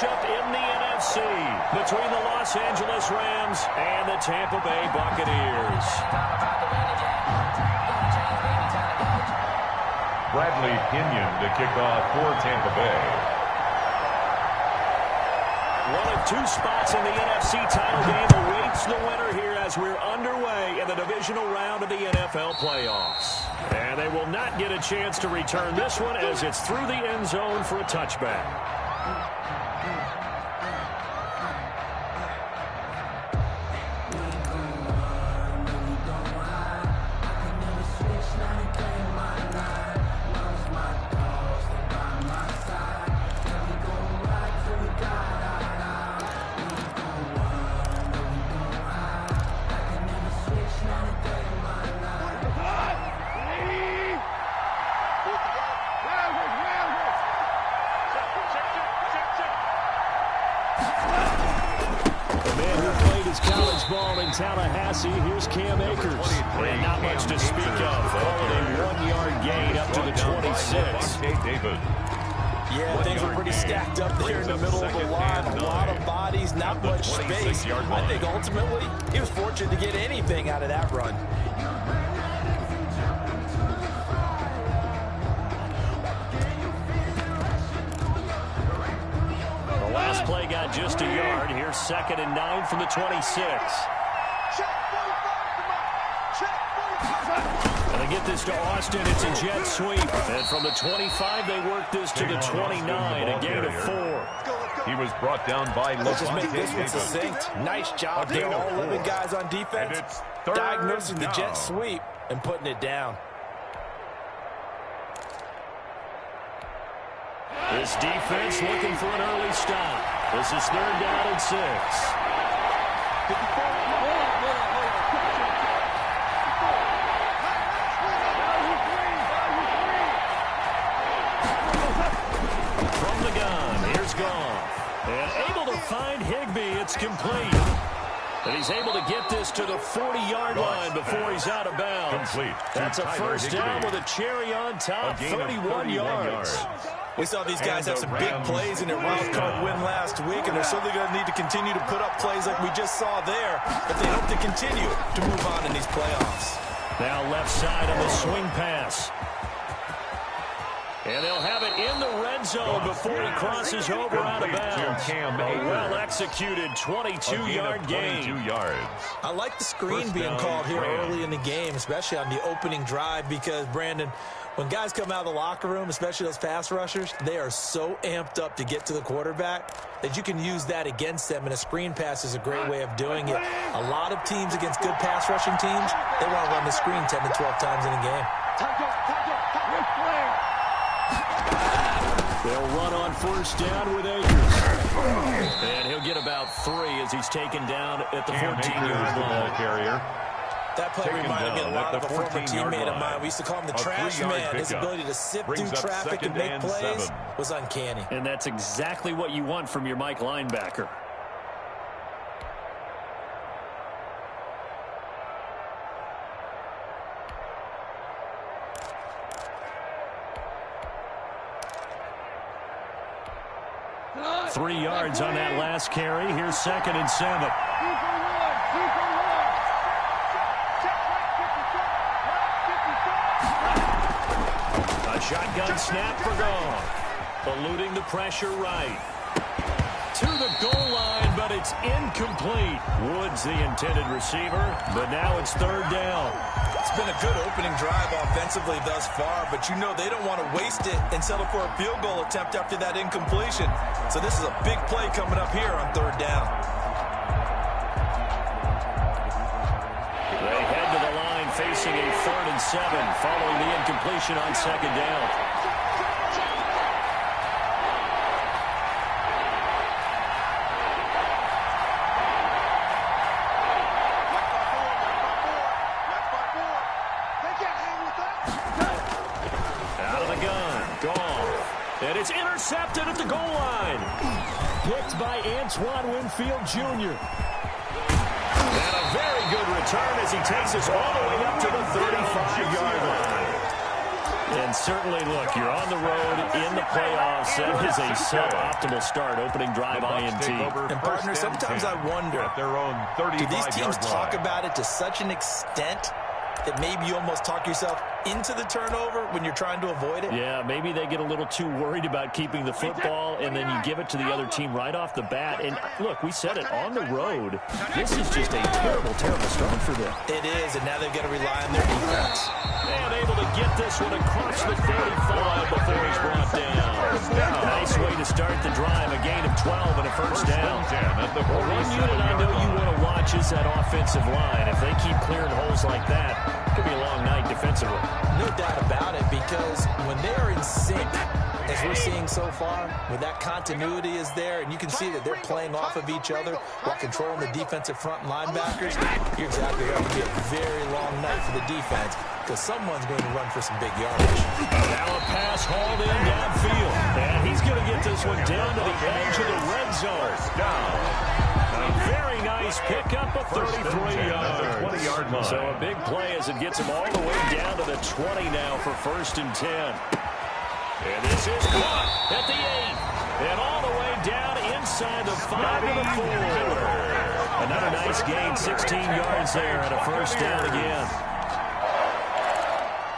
matchup in the NFC between the Los Angeles Rams and the Tampa Bay Buccaneers. Bradley Pinion to kick off for Tampa Bay. One of two spots in the NFC title game awaits the winner here as we're underway in the divisional round of the NFL playoffs. And they will not get a chance to return this one as it's through the end zone for a touchback. Tallahassee, here's Cam Akers. And not much to speak of. Only a 1-yard gain up to the 26. Yeah, things were pretty stacked up there in the middle of the line. A lot of bodies, not much space. I think ultimately he was fortunate to get anything out of that run. The last play got just a yard. Here's 2nd and 9 from the 26. And they get this to Austin. It's a jet sweep. And from the 25, they work this to the 29. A gain of 4. He was brought down by Let's just make this one succinct. Nice job there, all 11 guys on defense, diagnosing the jet sweep and putting it down. This defense looking for an early stop. This is 3rd down and 6. From the gun, here's Goff. And able to find Higbee, it's complete. And he's able to get this to the 40-yard line before he's out of bounds. Complete. That's a first down with a cherry on top, 31 yards. We saw these guys have some big plays in their wild card win last week, and they're certainly going to need to continue to put up plays like we just saw there if they hope to continue to move on in these playoffs. Now left side on the swing pass. And they'll have it in the red zone before he crosses over out of bounds. A well-executed 22-yard gain. 22 yards. I like the screen being called here early in the game, especially on the opening drive, because, Brandon, when guys come out of the locker room, especially those pass rushers, they are so amped up to get to the quarterback that you can use that against them, and a screen pass is a great way of doing it. A lot of teams against good pass rushing teams, they want to run the screen 10 to 12 times in a game. They'll run on first down with Akers. And he'll get about 3 as he's taken down at the 14-yard line. Carrier. That play reminded me a lot of a former teammate of mine. We used to call him the trash man. His ability to sift through traffic and make plays was uncanny. And that's exactly what you want from your Mike linebacker. Three yards on that last carry. Here's 2nd and 7. A shotgun snap for Goff. Eluding the pressure right. To the goal line, but it's incomplete. Woods the intended receiver, but now it's 3rd down. It's been a good opening drive offensively thus far, but you know they don't want to waste it and settle for a field goal attempt after that incompletion. So this is a big play coming up here on 3rd down. They head to the line facing a 3rd and 7 following the incompletion on 2nd down. And it's intercepted at the goal line. Picked by Antoine Winfield Jr. And a very good return as he takes us all the way up to the 35-yard line. And certainly, look, you're on the road in the playoffs. That is a suboptimal start, opening drive INT. And, partner, sometimes I wonder, do these teams talk about it to such an extent that maybe you almost talk yourself into the turnover when you're trying to avoid it? Yeah, maybe they get a little too worried about keeping the football, and then you give it to the other team right off the bat. And, look, we said it, on the road, this is just a terrible, terrible start for them. It is, and now they've got to rely on their defense. And able to get this one across the 35 before he's brought down. Nice way to start the drive, a gain of 12 and a first down. Well, one unit I know you want to watch is that offensive line. If they keep clearing holes like that, it could be a long night defensively. No doubt about it, because when they're in sync, as we're seeing so far, when that continuity is there, and you can see that they're playing off of each other while controlling the defensive front and linebackers, you're exactly right. It'll be a very long night for the defense, because someone's going to run for some big yardage. Now a pass hauled in downfield, and he's going to get this one down to the edge of the red zone. A very nice pickup of 33 yards. 20-yard line. So a big play as it gets him all the way down to the 20 now for 1st and 10. And this is caught at the 8. And all the way down inside the 5 to the 4. Another nice gain, 16 yards there, and a first down again.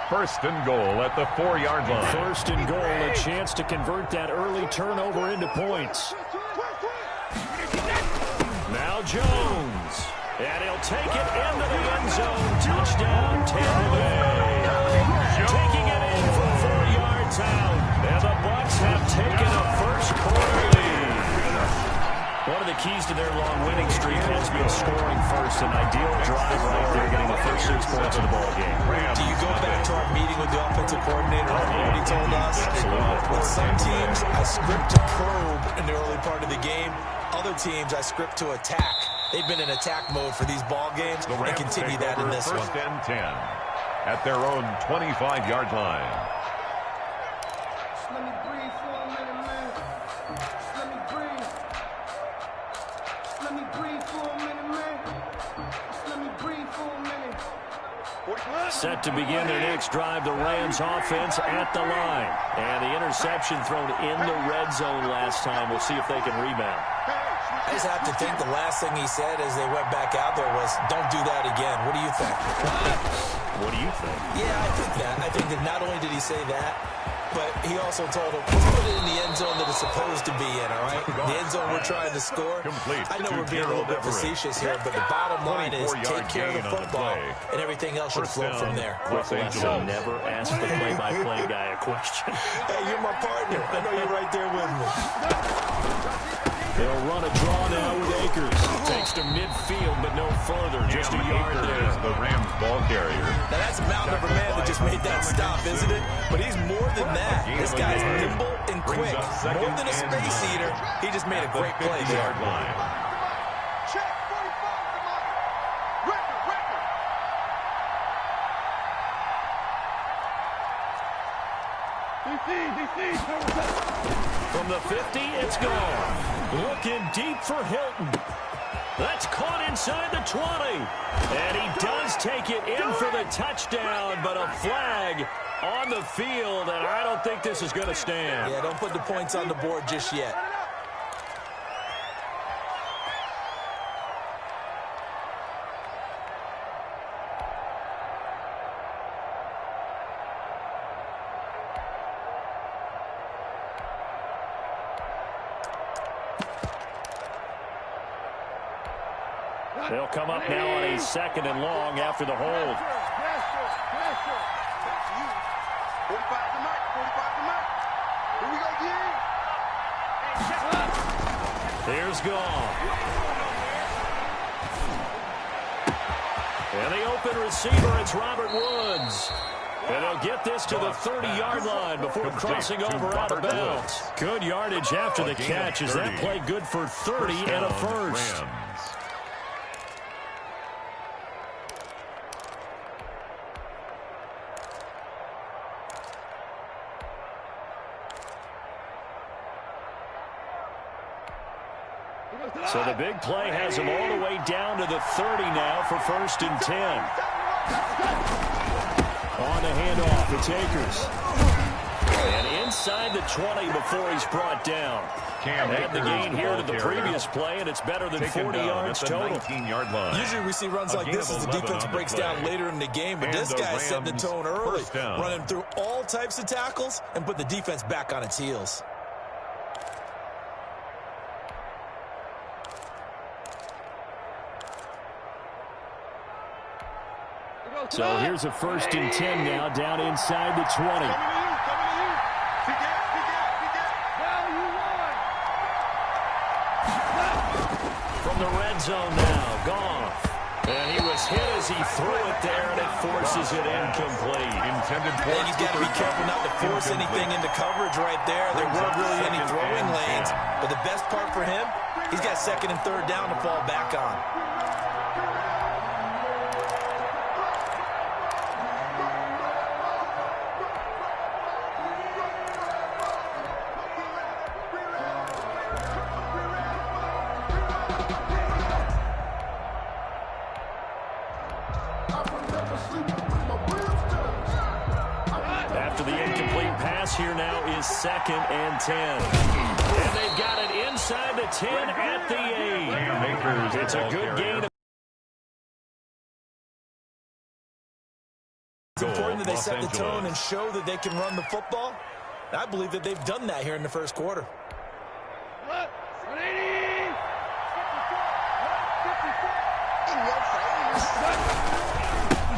1st and goal at the 4-yard line. 1st and goal, a chance to convert that early turnover into points. Now Jones, and he'll take it into the end zone. Touchdown, Tampa Bay. Taking it in from 4 yards out, and the Bucs have taken a first-quarter lead. One of the keys to their long winning streak has been scoring first. An ideal drive right there, getting the first 6 points of the ball game. Do you go back to our meeting with the offensive coordinator? What he told us? Absolutely. With some teams, I script to probe in the early part of the game. Other teams, I script to attack. They've been in attack mode for these ball games and continue that in this one. 1st and 10 at their own 25-yard line. Just let me breathe for a minute, man. Just let me breathe. Just let me breathe for a minute, man. Just let me breathe for a minute. Set to begin their next drive, the Rams offense at the line. And the interception thrown in the red zone last time. We'll see if they can rebound. I just have to think the last thing he said as they went back out there was, don't do that again. What do you think? What do you think? Yeah, I think that. I think that not only did he say that, but he also told him, let's put it in the end zone that it's supposed to be in, all right? The end zone we're trying to score. I know we're being a little bit facetious here, but the bottom line is take care of the football, and everything else should flow from there. Quick lesson, never ask the play-by-play guy a question. Hey, you're my partner. I know you're right there with me. They'll run a draw now with Akers. Takes to midfield, but no further. Just a yard there. The Rams ball carrier. Now, that's a mountain of a man that just made that stop, isn't it? But he's more than that. This guy's nimble and quick. More than a space eater, he just made a great play there. Check 45, come on. Record. From the 50, it's gone. Looking deep for Hilton. That's caught inside the 20. And he does take it in for the touchdown, but a flag on the field, and I don't think this is going to stand. Yeah, don't put the points on the board just yet. They'll come up now on a 2nd and long after the hold. 45 to Mike. Here we go, Here's gone. And the open receiver, it's Robert Woods. And they'll get this to the 30-yard line before crossing over out of bounds. Good yardage after the catch. Is that play good for 30 and a first? So the big play has him all the way down to the 30 now for 1st and 10. On the handoff, it's Akers. And inside the 20 before he's brought down. And the gain here to the previous play, and it's better than 40 yards total. 19-yard line. Usually we see runs like this as the defense breaks down later in the game, but this guy's setting the tone early, running through all types of tackles and put the defense back on its heels. So here's a 1st and 10 now, down inside the 20. From the red zone now, Goff. And he was hit as he threw it there, and it forces it incomplete. Intended for He's got to be careful not to force anything into coverage right there. There weren't really any throwing lanes, but the best part for him, he's got 2nd and 3rd down to fall back on. After the incomplete pass, here now is 2nd and 10. And they've got it inside the 10 at the 8. It's a good gain. It's important that they set the tone and show that they can run the football. And I believe that they've done that here in the 1st quarter.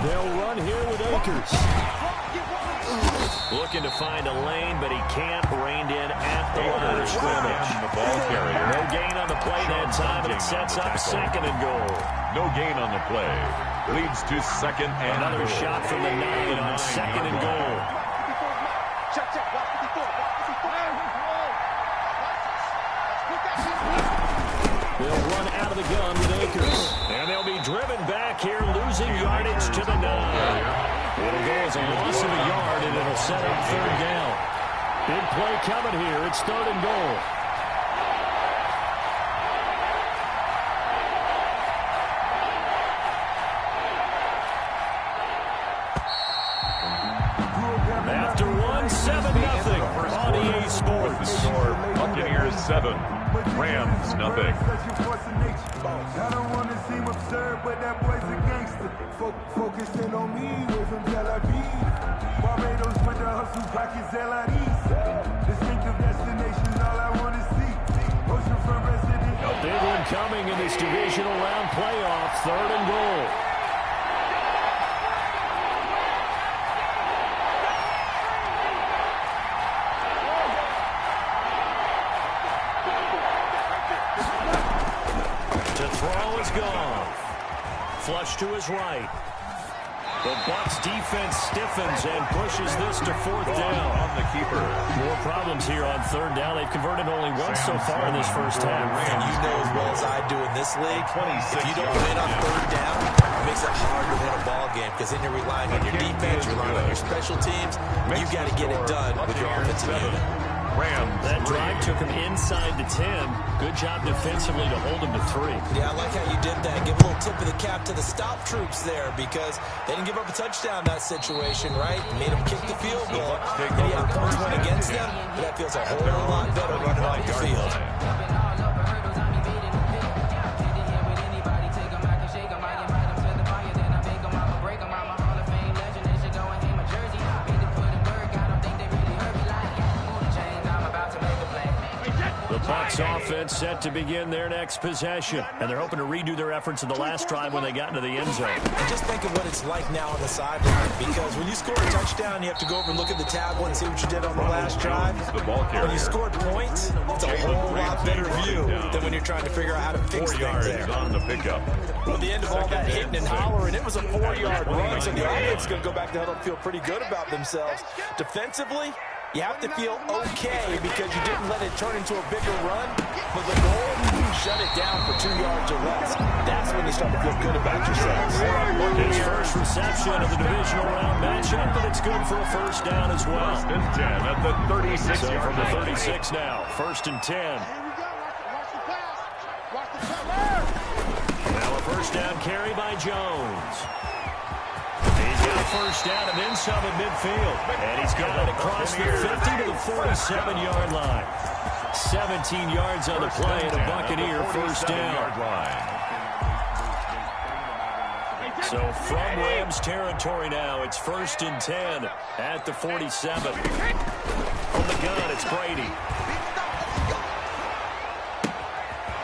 They'll run here with Akers. Looking to find a lane, but he can't. Reined in at the line of scrimmage. The ball carrier. No gain on the play that time, and it sets up 2nd and goal. No gain on the play. Leads to 2nd and Another goal. shot from the 9 on 2nd and goal. They'll run out of the gun with Akers. And they'll be driven back here, losing yardage to the 9. It'll go as a loss of a yard, and it'll set up 3rd down. Big play coming here. It's 3rd and goal. After 7-0 on EA Sports. Buccaneers 7, Rams nothing. I don't want to seem absurd, but that boy's a gangster. Focusing on me, way from Tel Aviv. Barbados with the hustle, pockets LIDs. Distinctive destinations, all I want to see. Oceanfront resident. A big one coming in this divisional round playoff. 3rd and goal. Flush to his right. The Bucs defense stiffens and pushes this to 4th down. On the keeper. More problems here on 3rd down. They've converted only once so far in this 1st half. And you know as well as I do in this league, if you don't win on 3rd down, it makes it hard to win a ball game because then you're relying on your defense, you're relying on your special teams. You've got to get it done with your offensive unit. Rams. That drive took him inside the 10. Good job defensively to hold him to 3. Yeah, I like how you did that. Give a little tip of the cap to the stop troops there because they didn't give up a touchdown in that situation, right? Made them kick the field goal. And yeah, points went against them, but that feels a whole lot better running off the field. Bucs offense set to begin their next possession. And they're hoping to redo their efforts in the last drive when they got into the end zone. And just think of what it's like now on the sideline. Because when you score a touchdown, you have to go over and look at the tablet and see what you did on the last drive. When you scored points, it's a whole lot better view than when you're trying to figure out how to fix 4 things yards there. on the pickup. Well, the end of all that hitting and hollering, it was a 4-yard run, so the offense is going to go back to huddle and feel pretty good about themselves. Defensively, you have to feel okay because you didn't let it turn into a bigger run. But the goal, shut it down for 2 yards or less. That's when you start to feel good about yourselves. His first reception of the divisional round matchup, but it's good for a 1st down as well. 1st and 10 at the 36-yard So from the line. 36 now, 1st and 10. Now a 1st down carry by Jones. He's got got a first down and then some at midfield. And he's got it across the 50 to the 47-yard line. 17 yards on the play and a Buccaneer first down. So from Rams territory now, it's 1st and 10 at the 47. From the gun, it's Brady.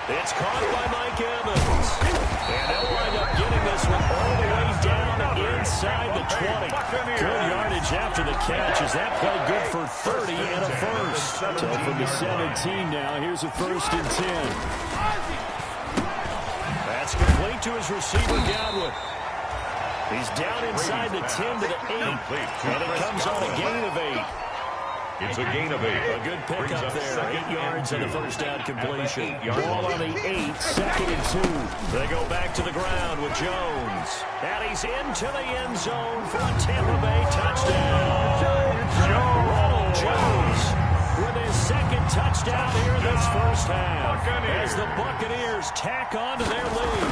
It's caught by Mike Evans. And they'll wind up getting this one all the way down inside the 20. Good yardage after the catch. Is that play good for 30 and a first? So from the 17 now, here's a 1st and 10. That's complete to his receiver, Godwin. He's down inside the 10 to the 8. And it comes on a gain of 8. It's a gain of 8. A good pickup there. 8 yards on the first down completion. Ball on the 8, 2nd and 2. They go back to the ground with Jones. And he's into the end zone for a Tampa Bay touchdown. Ronald Jones with his 2nd touchdown here in this first half. As the Buccaneers tack on to their lead.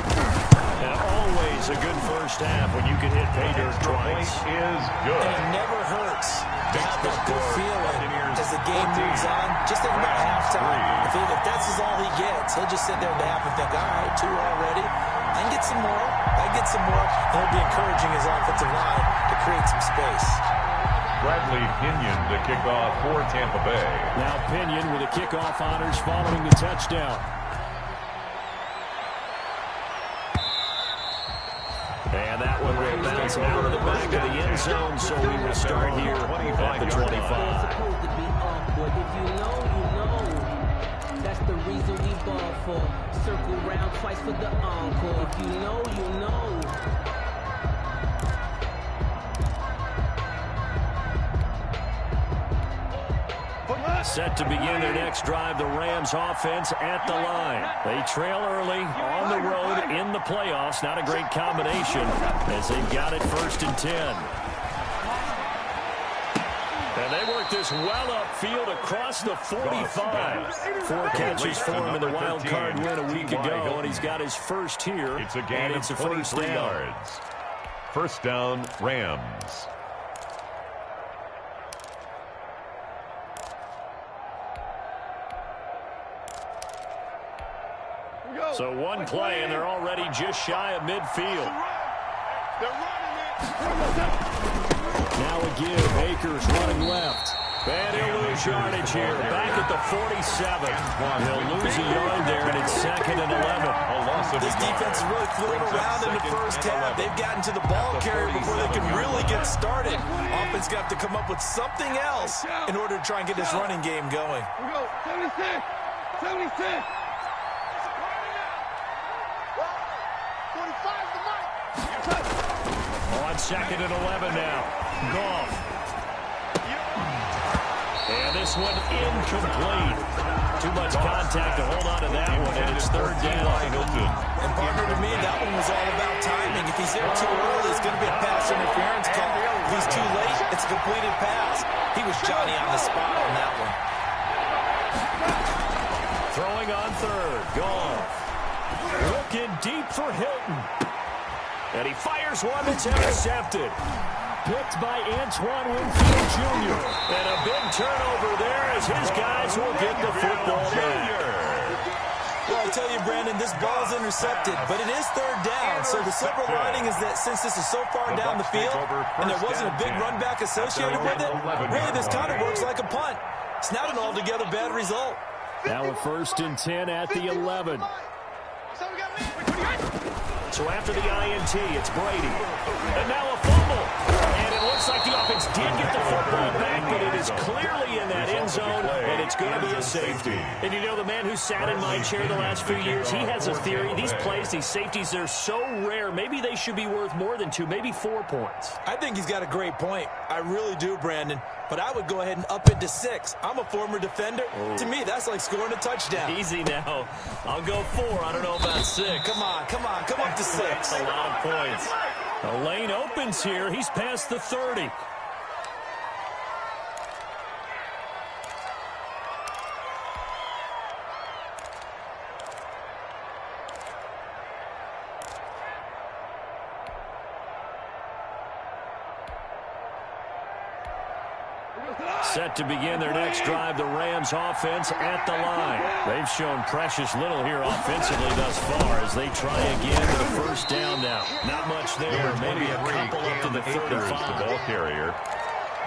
And always a good first half when you can hit pay dirt twice. Is good. And it never hurts to have that good feeling as the game moves on. Just think about halftime. If that's all he gets, he'll just sit there at the half and think, all right, 2 already. I can get some more. I can get some more. And he'll be encouraging his offensive line to create some space. Bradley Pinion to kick off for Tampa Bay. Now Pinion with the kickoff honors following the touchdown. And that one will bounce out of the back of the end zone, so we will start here at the 25. Supposed to be awkward. If you know, you know. That's the reason we ball for. Circle round twice for the encore. If you know, you know. Set to begin their next drive, the Rams offense at the line. They trail early on the road in the playoffs. Not a great combination as they've got it 1st and 10. And they work this well upfield across the 45. 4 catches for him in the wild card win a week ago, and he's got his first here. It's a gain of 23 yards. First down, Rams. So one play, and they're already just shy of midfield. Now a give. Akers running left. And he'll lose yardage here. Back at the 47. He'll lose a yard there, and it's 2nd and 11. This defense is really flew around in the first half. They've gotten to the ball carrier before they can really get started. Offense got to come up with something else in order to try and get this running game going. We go. 76. 76. On 2nd and 11 now. Goff. And this one incomplete. Too much contact to hold on to that one, and it's 3rd down. And partner, to me, that one was all about timing. If he's there too early, it's going to be a pass interference call. If he's too late, it's a completed pass. He was Johnny on the spot on that one. Throwing on 3rd. Goff. Looking deep for Hilton. And he fires one that's intercepted. Picked by Antoine Winfield Jr. And a big turnover there as his guys will get the football back. Well, I'll tell you, Brandon, this ball's intercepted, but it is 3rd down. So the silver lining is that since this is so far down the field and there wasn't a big run back associated with it, really this kind of works like a punt. It's not an altogether bad result. Now a 1st and 10 at the 11. So after the INT, it's Brady. And now a fumble. And it looks like the offense did get the football back, but it is clearly in that end zone, and it's going to be a safety. And you know, the man who sat in my chair the last few years, he has a theory. These plays, these safeties, they're so rare. Maybe they should be worth more than 2, maybe 4 points. I think he's got a great point. I really do, Brandon. But I would go ahead and up it to 6. I'm a former defender. Oh. To me, that's like scoring a touchdown. Easy now. I'll go 4. I don't know about 6. Come on. Come up to 6. That's a lot of points. The lane opens here. He's past the 30. Set to begin their next drive, the Rams offense at the line. They've shown precious little here offensively thus far as they try again with a first down now. Not much there, maybe a couple up to the 35. The ball carrier.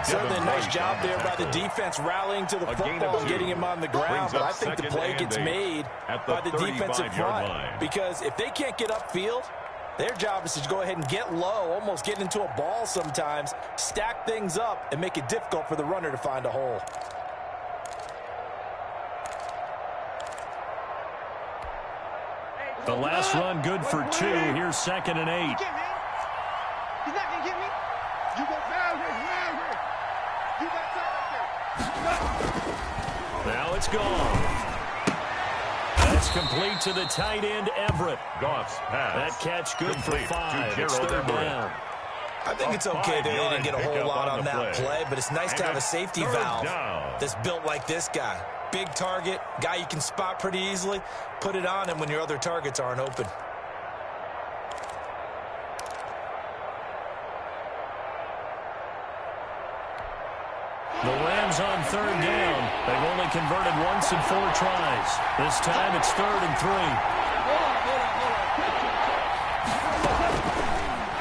Certainly a nice job there by the defense rallying to the football and getting him on the ground, but I think the play gets made by the defensive front because if they can't get upfield, their job is to go ahead and get low, almost get into a ball sometimes, stack things up, and make it difficult for the runner to find a hole. The last run good for 2. Here's 2nd and 8. He's not going to get me. You go down here. You got that right there. Now it's gone. That's complete to the tight end, Everett. Goff's pass. That catch good for 5. It's 3rd down. I think it's okay that they didn't get a whole lot on that play, but it's nice to have a safety valve that's built like this guy. Big target, guy you can spot pretty easily. Put it on him when your other targets aren't open. The Rams on 3rd down. They've only converted once in 4 tries. This time it's 3rd and 3.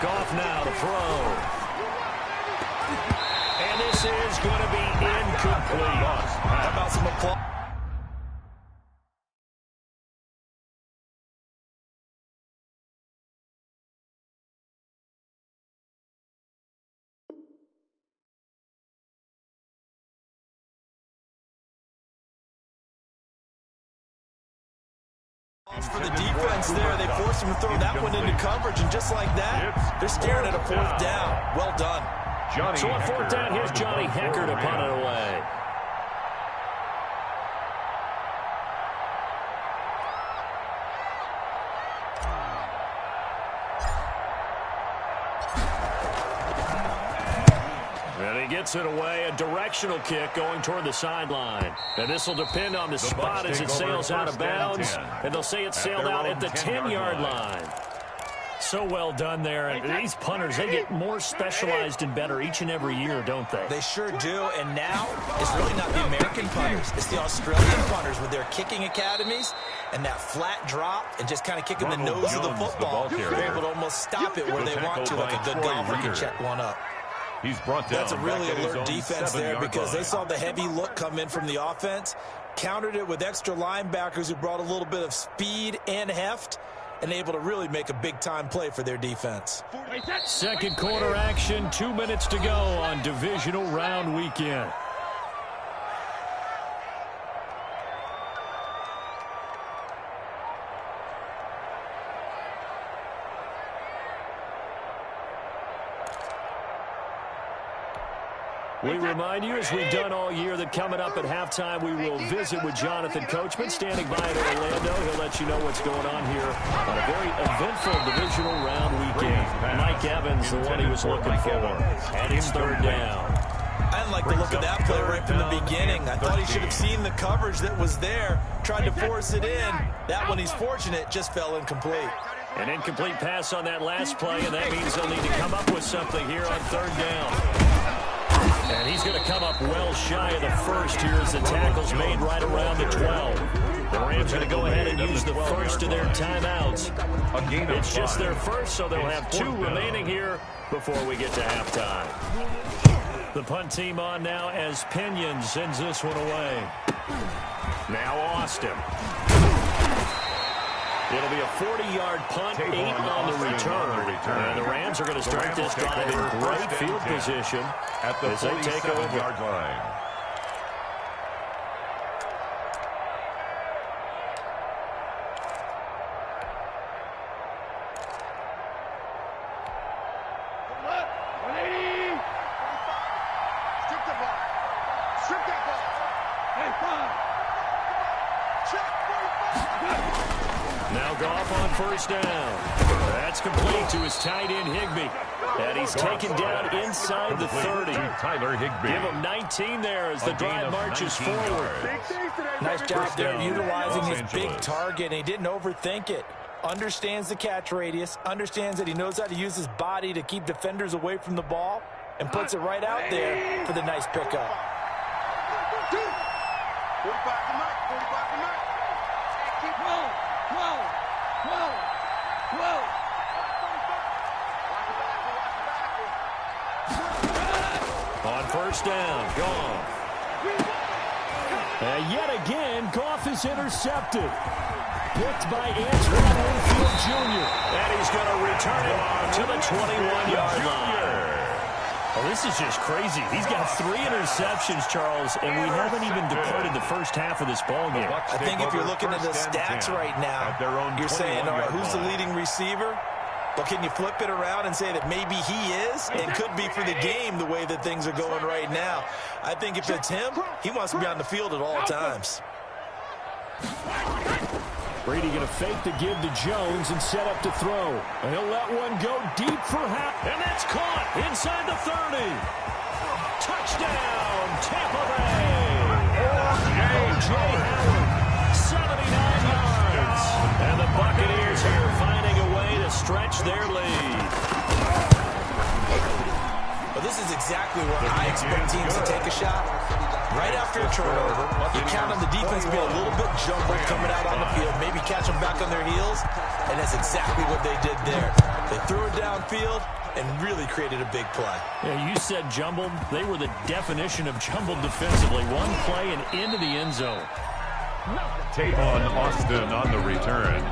Goff now to throw. And this is going to be incomplete. How about some applause? For the defense there, they forced him to throw that one into coverage, and just like that, they're staring at a 4th down. Well done. So on 4th down, here's Johnny Hecker to punt it away. And he gets it away, a directional kick going toward the sideline. And this will depend on the spot as it sails out of bounds. And they'll say it sailed out at the 10-yard line. So well done there. And these punters, they get more specialized and better each and every year, don't they? They sure do. And now it's really not the American punters. It's the Australian punters with their kicking academies and that flat drop and just kind of kicking the nose of the football. They're able to almost stop it where they want to, like a good golfer can check one up. He's brought down. That's a really alert defense there because they saw the heavy look come in from the offense, countered it with extra linebackers who brought a little bit of speed and heft, and able to really make a big-time play for their defense. Second quarter action, 2 minutes to go on divisional round weekend. We remind you, as we've done all year, that coming up at halftime, we will visit with Jonathan Coachman, standing by in Orlando. He'll let you know what's going on here on a very eventful divisional round weekend. Mike Evans, the one he was looking for. And it's 3rd down. I didn't like the look of that play right from the beginning. I thought he should have seen the coverage that was there, tried to force it in. That one, he's fortunate, just fell incomplete. An incomplete pass on that last play, and that means they'll need to come up with something here on 3rd down. And he's going to come up well shy of the first here as the tackle's made right around the 12. The Rams going to go ahead and use the first of their timeouts. It's just their first, so they'll have 2 remaining here before we get to halftime. The punt team on now as Pinion sends this one away. Now Austin. It'll be a 40-yard punt, 8 on the return. And the Rams are going to start this drive in great field position at the 47-yard line. Now Goff on first down. That's complete to his tight end, Higbee. And he's taken down inside the 30. Tyler Higbee. Give him 19 there as the drive marches forward. Nice job there utilizing his big target, and he didn't overthink it. Understands the catch radius, understands that he knows how to use his body to keep defenders away from the ball, and puts it right out there for the nice pickup. first down. Goff. And yet again, Goff is intercepted. Picked by Antoine Winfield Jr. And he's going to return it to the 21-yard line. Oh, this is just crazy. He's got 3 interceptions, Charles, and we haven't even departed the first half of this ballgame. I think if you're looking at the stats right now, you're saying, all right, who's the leading receiver? But can you flip it around and say that maybe he is and could be for the game the way that things are going right now? I think if it's him, he wants to be on the field at all times. Brady going to fake the give to Jones and set up to throw. And he'll let one go deep for half. And that's caught inside the 30. Touchdown, Tampa Bay. O.J. Howard, 79 yards. And the Buccaneers here finding a way to stretch their lead. Well, this is exactly where I expect teams to take a shot. Right after a turnover, you count on the defense being a little bit jumbled coming out on the field, maybe catch them back on their heels, and that's exactly what they did there. They threw it downfield and really created a big play. Yeah, you said jumbled. They were the definition of jumbled defensively. One play and into the end zone. Tavon Austin on the return.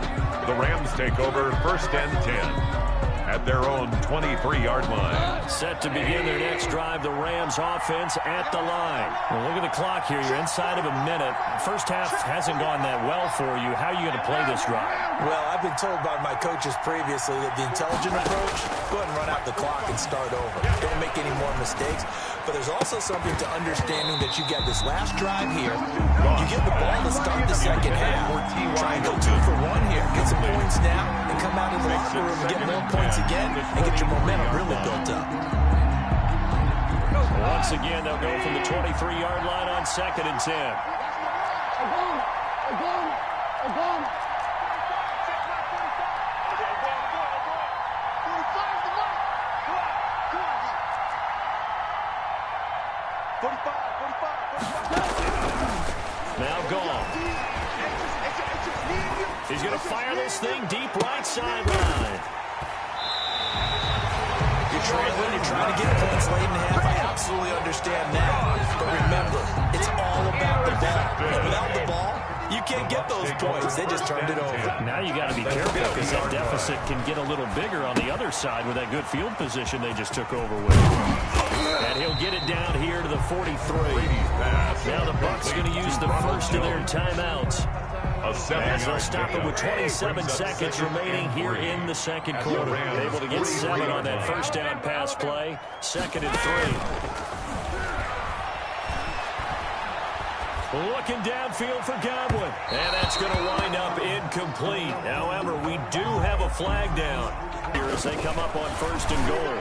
The Rams take over 1st and 10 at their own 23-yard line. Set to begin their next drive, the Rams offense at the line. Well, look at the clock here. You're inside of a minute. First half hasn't gone that well for you. How are you going to play this drive? Well, I've been told by my coaches previously that the intelligent approach, go ahead and run out the clock and start over. Don't make any more mistakes. But there's also something to understanding that you get this last drive here. You get the ball to start the second half. Try and go 2 for 1 here. Get some points now and come out of the locker room and get more points again and get your momentum really built up. Once again, they'll go from the 23-yard line on 2nd and 10. Now Goff. He's going to fire this thing deep right sideline. You're trailing, you're trying to get points late in the half. I absolutely understand that. But remember, it's all about the ball. And without the ball, you can't get those points. They just turned it over. Now you got to be careful because that deficit can get a little bigger on the other side with that good field position they just took over with. And he'll get it down here to the 43. Now the Bucs going to use the first of their timeouts. As they'll stop it with 27 seconds remaining here in the second quarter. Able to get 7 on that first down pass play. 2nd and 3. Looking downfield for Godwin. And that's going to wind up incomplete. However, we do have a flag down here as they come up on 1st and goal.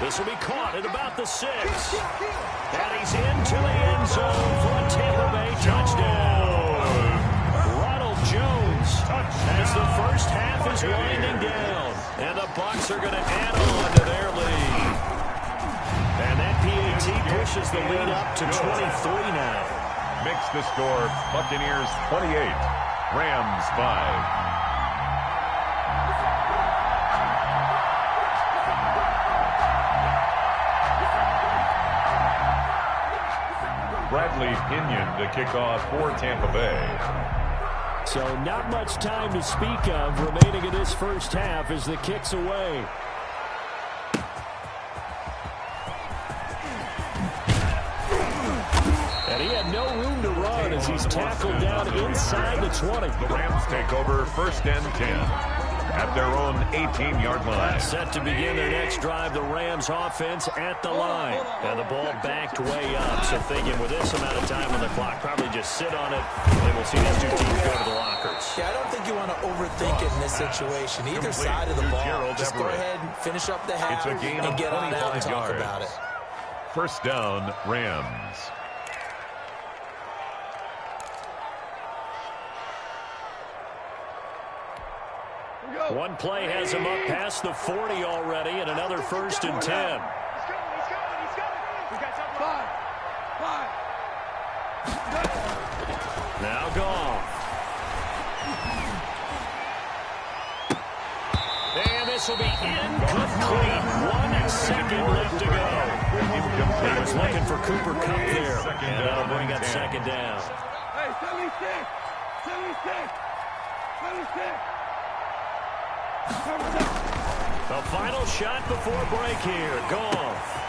This will be caught at about the 6. And he's into the end zone for a Tampa Bay touchdown. Ronald Jones as the first half is winding down. And the Bucs are going to add on to their lead. And that PAT pushes the lead up to 23 now. Makes the score Buccaneers 28, Rams 5. Bradley Pinion to kick off for Tampa Bay. So not much time to speak of remaining in this first half as the kick's away. And he had no room to run as he's tackled down inside the 20. The Rams take over 1st and 10 at their own 18-yard line. Set to begin their next drive, the Rams offense at the line. And the ball backed way up. So thinking with this amount of time on the clock, probably just sit on it, and we'll see these two teams go to the lockers. Yeah, I don't think you want to overthink it in this situation. Either side of the ball, just go ahead and finish up the half and get on out and talk about it. 1st down, Rams. One play has him up past the 40 already, and another 1st and 10. Now Goff. And this this will be incomplete. 1 second left to go. He was looking for Cooper Kupp there. And that'll bring up second down. Hey, 76! 76! The final shot before break here. Goff.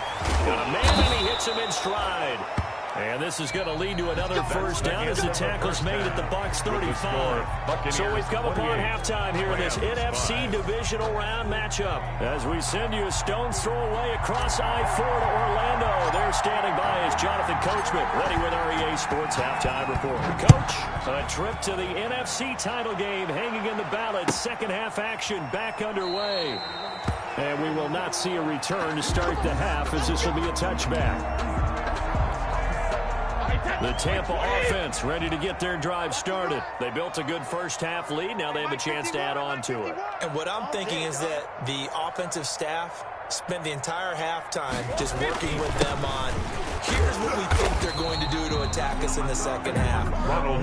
Got a man, and he hits him in stride. And this is going to lead to another first down as the tackle's made at the Bucs 35. So we've come upon halftime here in this NFC divisional round matchup. As we send you a stone's throw away across I-4 to Orlando. There standing by is Jonathan Coachman, ready with our EA Sports halftime report. Coach, a trip to the NFC title game hanging in the balance. Second half action back underway. And we will not see a return to start the half as this will be a touchback. The Tampa offense ready to get their drive started. They built a good first half lead. Now they have a chance to add on to it. And what I'm thinking is that the offensive staff spend the entire halftime just working with them on, here's what we think they're going to do to attack us in the second half.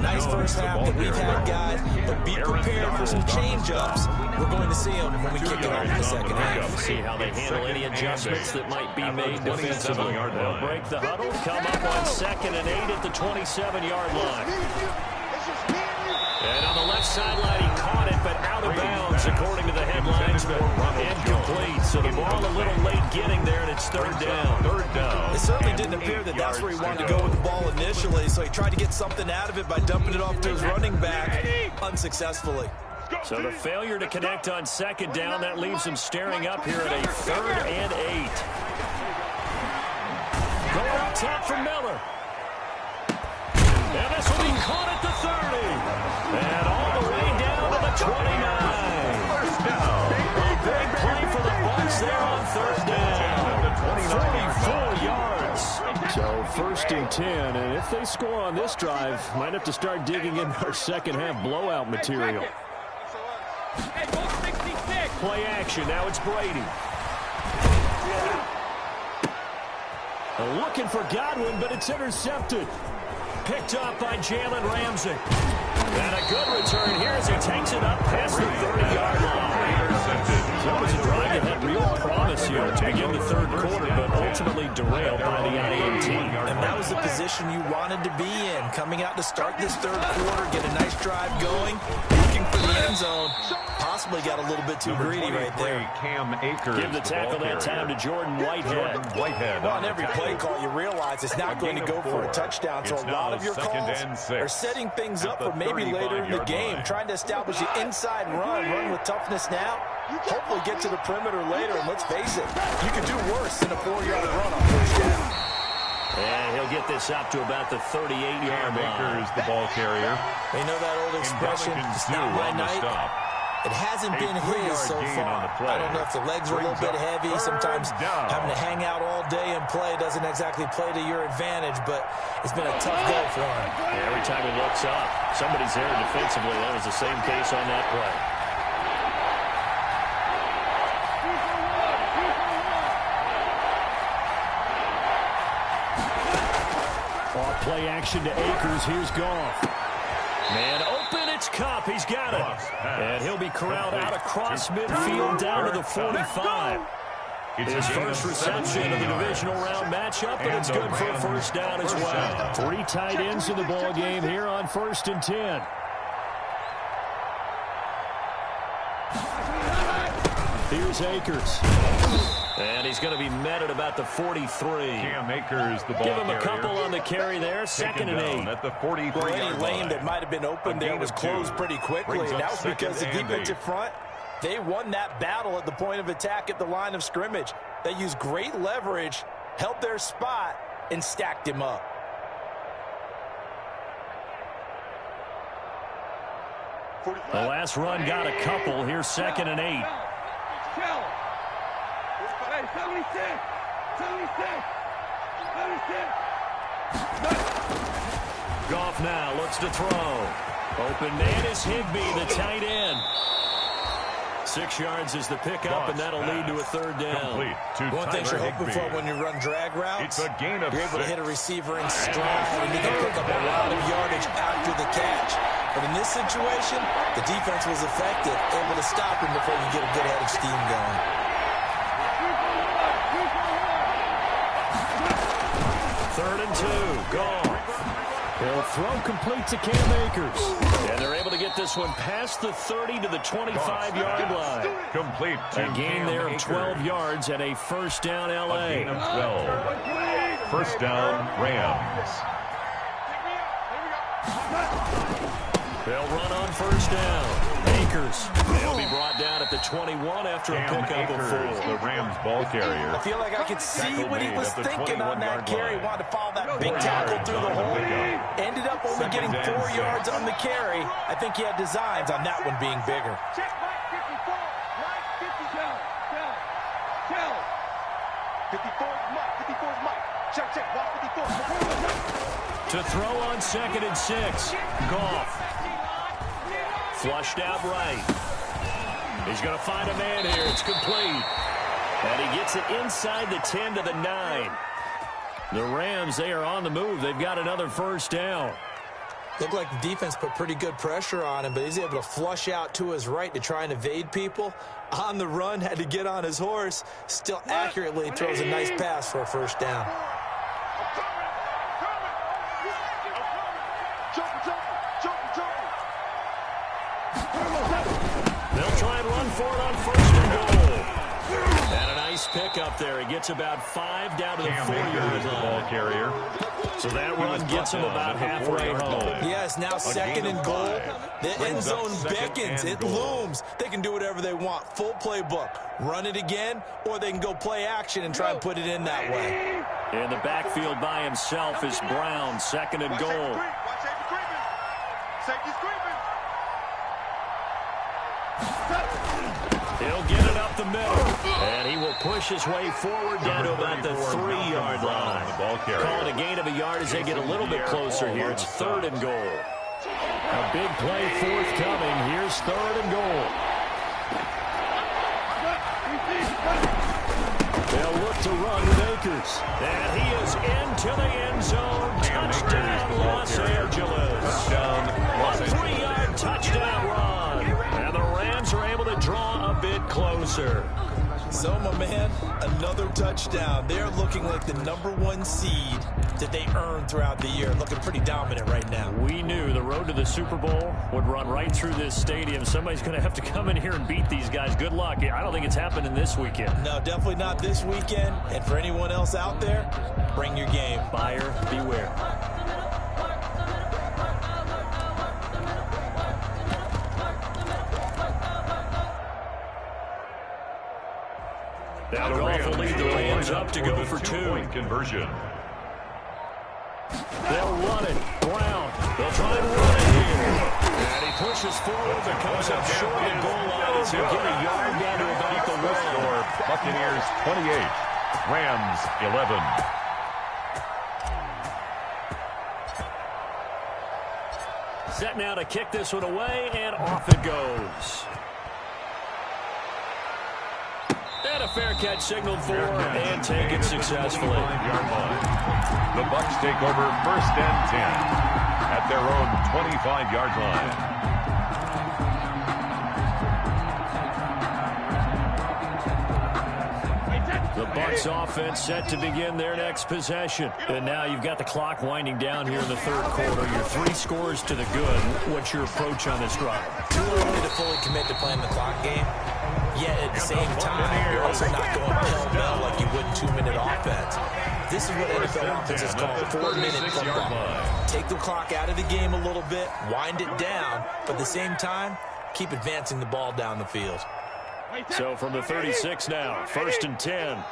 Nice first half that we've had, guys, but be prepared for some change-ups. We're going to see them when we kick it off in the second half. See how they handle any adjustments that might be made defensively. They'll break the huddle, come up on 2nd and 8 at the 27-yard line. And on the left sideline, he caught it, but out of bounds, according to the headlines, but incomplete. So the ball a little late getting there, and it's third down. It certainly didn't appear that that's where he wanted to go with the ball initially, so he tried to get something out of it by dumping it off to his running back unsuccessfully. So the failure to connect on second down, that leaves him staring up here at a 3rd and 8. Going up top for Miller. And this will be caught at the 30. And all the way down to the 29. First down. A big play for the Bucs there on 3rd down. 44 yards. So 1st and 10. And if they score on this drive, might have to start digging in our second half blowout material. Play action. Now it's Brady. Looking for Godwin, but it's intercepted. Picked up by Jalen Ramsey. And a good return here as he takes it up past the 30-yard line. So it was a drive that had real promise here to begin the 3rd quarter, but ultimately derailed by the INT. And that was the position you wanted to be in. Coming out to start this 3rd quarter, get a nice drive going, looking for the end zone. Possibly got a little bit too greedy right there. Cam Akers. Give the tackle that time to Jordan Whitehead. Well, on every play call, you realize it's not going to go for a touchdown. So a lot of your calls are setting things up for maybe later in the game, trying to establish the inside run with toughness now. Hopefully get to the perimeter later, and let's face it, you could do worse than a 4-yard run on first down. And he'll get this up to about the 38-yard line. Akers, the ball carrier. You know that old expression, it's not my night. It hasn't been his so far. I don't know if the legs are a little bit heavy. Sometimes having to hang out all day and play doesn't exactly play to your advantage, but it's been a tough go for him. Yeah, every time he looks up, somebody's there defensively. That was the same case on that play. Off play action to Akers. Here's Goff. Man open, it's Kupp. He's got it. And he'll be corralled out across midfield down to the 45. His first reception of the divisional round matchup, but it's good for a first down as well. 3 tight ends in the ball game here on 1st and 10. Here's Akers. And he's going to be met at about the 43. Cam Akers, the ball Give him a carrier. couple on the carry there. 2nd and 8. At the 43 Well, any lane that might have been open there was closed pretty quickly. And that was because the defensive front, they won that battle at the point of attack at the line of scrimmage. They used great leverage, held their spot, and stacked him up. The last run got a couple. Here's 2nd and 8. Hey, 76! 76! 76! Goff now looks to throw. Open man is Higbee, the tight end. 6 yards is the pickup, and that'll lead to a 3rd down. One thing you're hoping for when you run drag routes, it's a gain of you're able to hit a receiver in stride, and you can pick up a lot of yardage after the catch. But in this situation, the defense was effective, able to stop him before you get a good head of steam going. 3rd and 2. Goff. He'll throw complete to Cam Akers. And they're able to get this one past the 30 to the 25-yard line. Complete to A gain there of 12 yards and a first down, L.A. A gain of 12. First down, Rams. They'll run on first down. Akers. They'll be brought down at the 21 after a pickup of 4. The Rams ball carrier. I feel like I could see what he was thinking on that carry. Wanted to follow that big tackle through the hole. Ended up only getting 4 yards on the carry. I think he had designs on that one being bigger. Check right 54. Right 50. Tell. 54 is Mike. 54 is Mike. Check. Watch 54. To throw on 2nd and 6. Goff. Flushed out right. He's going to find a man here. It's complete. And he gets it inside the 10 to the 9. The Rams, they are on the move. They've got another first down. Looked like the defense put pretty good pressure on him, but he's able to flush out to his right to try and evade people. On the run, had to get on his horse. Still accurately throws a nice pass for a first down. They'll try and run for it on 1st and goal. And a nice pickup there. He gets about 5 down to the 4-yard line. Ball carrier. So that run gets him about halfway home. Yes, now 2nd and goal. The end zone beckons. It looms. They can do whatever they want. Full playbook. Run it again, or they can go play action and try and put it in that way. In the backfield by himself is Brown. 2nd and goal. Safety's creeping. He'll get it up the middle. And he will push his way forward down to about the 3-yard line. Call it a gain of a yard as they get a little bit closer here. It's 3rd and goal. A big play forthcoming. Here's 3rd and goal. They'll look to run with Akers. And he is into the end zone. Touchdown, Los Angeles. A 3-yard touchdown run. And the Rams are able to draw a bit closer. So, my man, another touchdown. They're looking like the #1 seed that they earned throughout the year. Looking pretty dominant right now. We knew the road to the Super Bowl would run right through this stadium. Somebody's going to have to come in here and beat these guys. Good luck. I don't think it's happening this weekend. No, definitely not this weekend. And for anyone else out there, bring your game. Buyer beware. Now Goff will lead the Rams up to go for 2. Conversion. They'll run it. Brown. They'll try and run it here. And he pushes forward but comes up short of the goal line. So get a yard down to about the 1. Score, Buccaneers 28. Rams 11. Set now to kick this one away, and off it goes. And a fair catch signaled for and taken successfully. The Bucs take over 1st and 10 at their own 25-yard line. The Bucs offense set to begin their next possession. And now you've got the clock winding down here in the 3rd quarter. You're 3 scores to the good. What's your approach on this drive? Too early to fully commit to playing the clock game. Yet at the same time, you're also not going pell-mell like you would in 2-minute offense. This is what NFL offenses call 4-minute football. Take the clock out of the game a little bit, wind it down, but at the same time, keep advancing the ball down the field. So from the 36 now, 1st and 10. I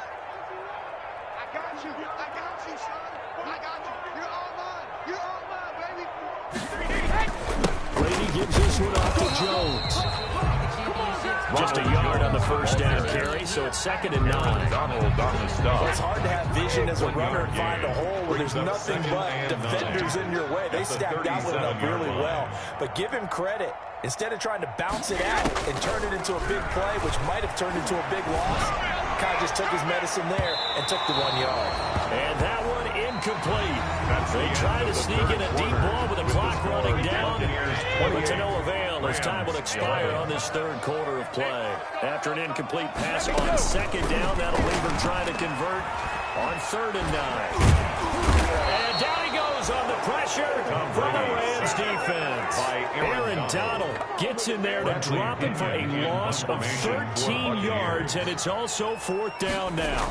got you, son. I got you. You're all mine, baby. Brady gives this one off to Jones. Just a yard on the first down carry, so it's 2nd and 9. Donald on the stop. It's hard to have vision as a runner and find a hole where there's nothing but defenders in your way. They stacked that one up really well. But give him credit. Instead of trying to bounce it out and turn it into a big play, which might have turned into a big loss, kind of just took his medicine there and took the 1 yard. And that one incomplete. They try to sneak in a deep ball with the clock running down, but to no avail as time will expire on this third quarter of play. After an incomplete pass on second down, that'll leave them trying to convert on 3rd and 9. And down he goes on the pressure from the Rams defense. Aaron Donald gets in there to drop him for a loss of 13 yards, and it's also 4th down now.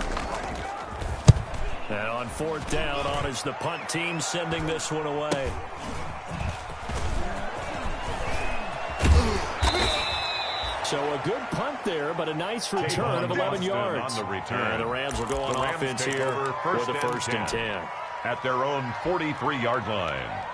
And on 4th down, on is the punt team sending this one away. So a good punt there, but a nice return of 11 yards. On the return. And the Rams will go on offense here with the 1st and 10. At their own 43-yard line.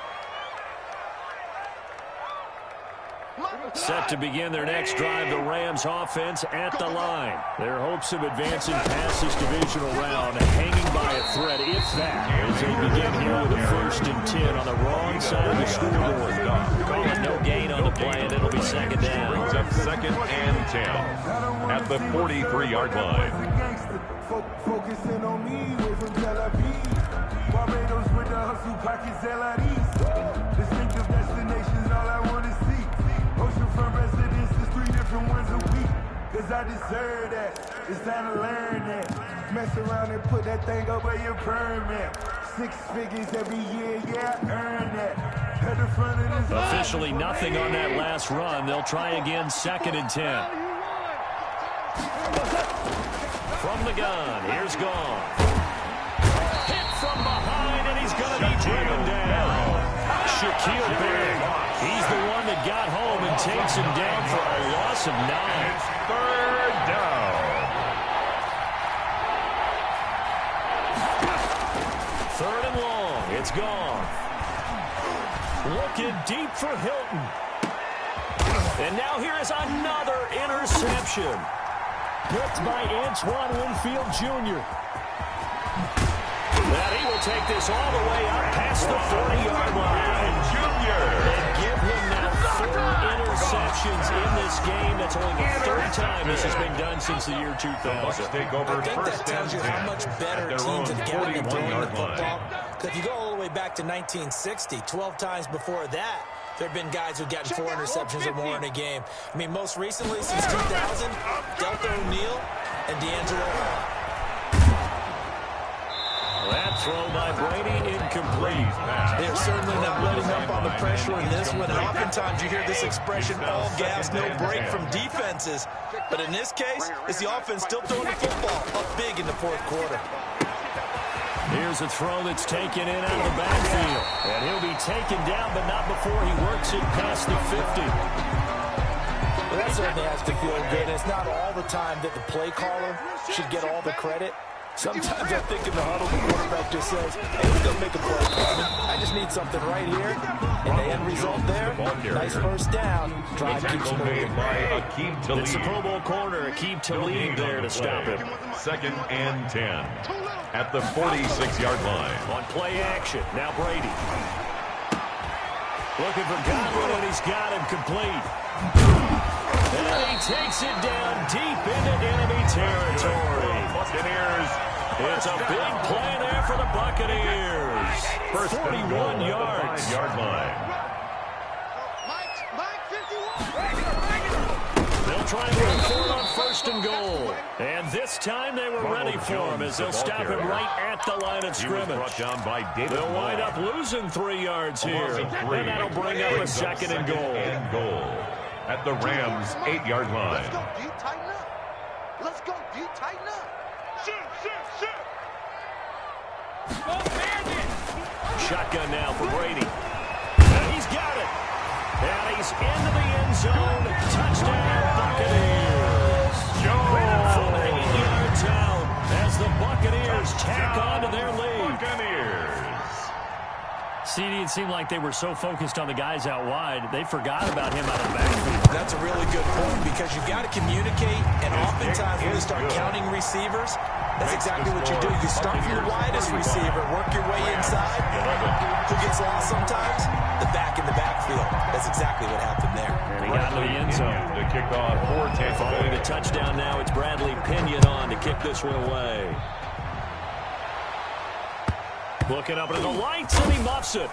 Set to begin their next drive, the Rams offense at the line. Their hopes of advancing past this divisional round hanging by a thread, if that, as they begin here with a 1st and 10 on the wrong side of the scoreboard. Calling no gain on the play, and it'll be 2nd down. Brings up 2nd and 10 at the 43-yard line. Focusing on me, way from Tel Aviv. Barbados with the hustle pockets, LIDs. Distinctive destinations, all I want to see. Oceanfront residences, 3 different ones a week. Cause I deserve that. It's time to learn that. Mess around and put that thing up where your permit. 6 figures every year, yeah, I earned that. At the front of this Officially nothing on that last run. They'll try again, 2nd and 10. From the gun, here's Gone. Hit from behind, and he's going to be driven down. Shaquille Barrett, he's the one that got home and takes him down for a loss of 9. It's 3rd down. 3rd and long, it's Gone. Looking deep for Hilton. And now here is another interception. Picked by Antoine Winfield Jr. That he will take this all the way up past the 40-yard line. And give him now 4 interceptions in this game. That's only the 3rd time this has been done since the year 2000. Take over. I think that tells you how much better teams have gotten at throwing the football. Because if you go all the way back to 1960, 12 times before that, there have been guys who've gotten 4 interceptions or more in a game. I mean, most recently, since 2000, Delta O'Neal and D'Angelo. That throw by Brady incomplete. They're certainly not letting up on the pressure in this one. And oftentimes you hear this expression, all gas, no break from defenses. But in this case, it's the offense still throwing the football up big in the 4th quarter. Here's a throw that's taken in out of the backfield. And he'll be taken down, but not before he works it past the 50. Well, that certainly has to feel good. It's not all the time that the play caller should get all the credit. Sometimes I think in the huddle, the quarterback just says, hey, we're going to make a play for me. I just need something right here. And the end result there, nice 1st down. Drive keeps moving. It's the Pro Bowl corner, Aqib Talib there to stop him. 2nd and 10 at the 46-yard line. On play action, now Brady. Looking for Godwin, and he's got him complete. And he takes it down deep into enemy territory. Buccaneers. It's a big play there for the Buccaneers. First 41 yards. 5-yard line. They'll try and run for it on 1st and goal. And this time they were ready for him as they'll stop him right at the line of scrimmage. They'll wind up losing 3 yards here. And that'll bring up a 2nd and goal. At the Rams' 8-yard line. Let's go, D. Tighten up. Let's go, D. Tighten up. Shotgun now for Brady. And he's got it. And he's into the end zone. Touchdown, Buccaneers. From 8 yards out as the Buccaneers tack on to their lead. CD, it seemed like they were so focused on the guys out wide, they forgot about him out of the backfield. That's a really good point because you've got to communicate, and oftentimes when you start counting receivers, that's exactly what you do. You start from the widest receiver, work your way inside. Who gets lost sometimes? The back in the backfield. That's exactly what happened there. And he got to the end zone. The kickoff for Tampa Bay. Following the touchdown now, it's Bradley Pinion on to kick this one away. Looking up into the lights, and he muffs it.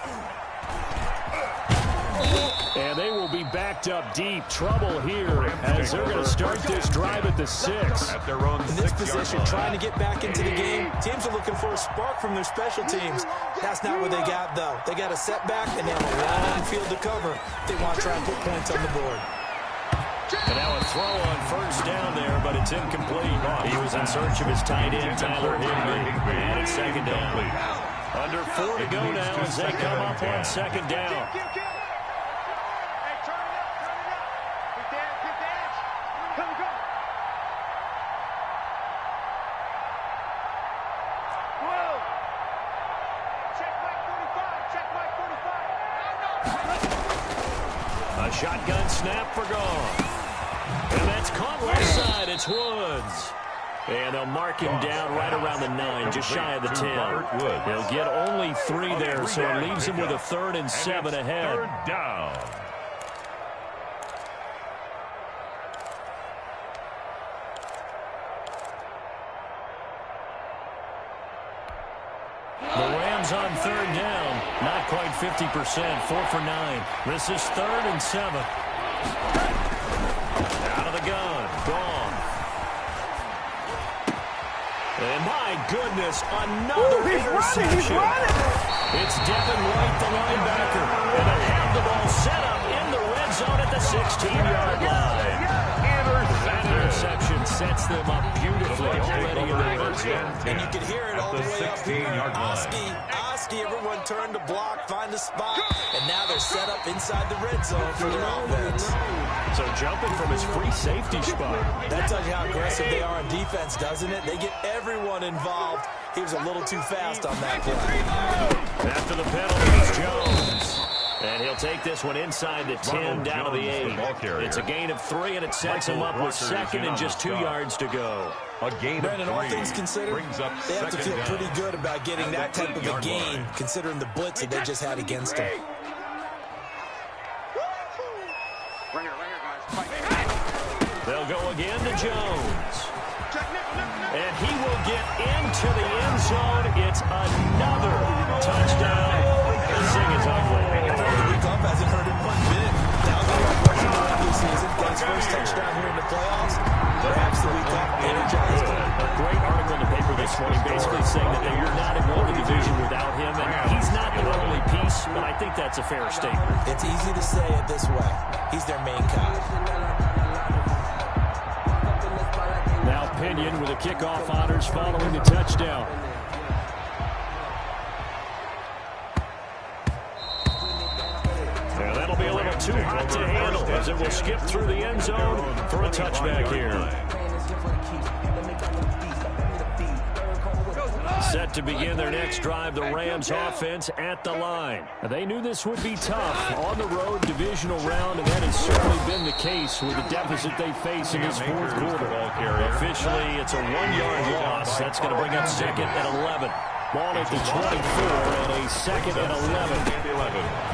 And they will be backed up deep. Trouble here as they're going to start this drive at the 6. At their own In this position, trying to get back into the game, teams are looking for a spark from their special teams. That's not what they got, though. They got a setback, and they have a long field to cover if they want to try and put points on the board. And now a throw on first down there, but it's incomplete. He was in search of his tight end, Tyler Higbee, and it's second down. Under 4 to go now as they come up on second down. A shotgun snap for gone. And that's caught left side. It's Woods. And they'll mark him down right around the 9, just shy of the 10. He'll get only 3 there, so it leaves him with a 3rd and 7 ahead. Third down. The Rams on 3rd down. Not quite 50%. 4 for 9. This is 3rd and 7. Out of the gun. Gone. And my goodness, another interception. It's Devin White, the linebacker. And they have the ball set up in the red zone at the 16-yard line. That interception sets them up beautifully already in the red zone. And you can hear it all the way up here. 16-yard line. Oski, everyone turned to block, find a spot, and now they're set up inside the red zone for their offense. So jumping from his free safety spot. That tells you how aggressive they are on defense, doesn't it? They get everyone involved. He was a little too fast on that play. After the penalty, it's Jones. And he'll take this one inside the 10, down to the 8. It's a gain of 3, and it sets him up with 2nd and just 2 yards to go. A gain of Brandon, all 3 things considered, brings up they have to feel second pretty down. good about getting that type of a gain, considering the blitz that they just had against them. They'll go again to Jones. And he will get into the end zone. It's another touchdown. This thing is ugly. The week off hasn't hurt him one bit. Now they're up rushing the regular season. Got his first touchdown here in the playoffs. Perhaps the week off energized him. A great article in the paper this morning basically saying that they were not in one division without him. And he's not the only piece, but I think that's a fair statement. It's easy to say it this way. He's their main guy. Now Pinion with the kickoff honors following the touchdown. And that'll be a little too hot to handle as it will skip through the end zone for a touchback here. Set to begin their next drive, the Rams offense at the line. They knew this would be tough on the road divisional round, and that has certainly been the case with the deficit they face in this fourth quarter. Officially, it's a 1-yard loss. That's going to bring up 2nd and 11. Ball at the 24 and a 2nd and 11.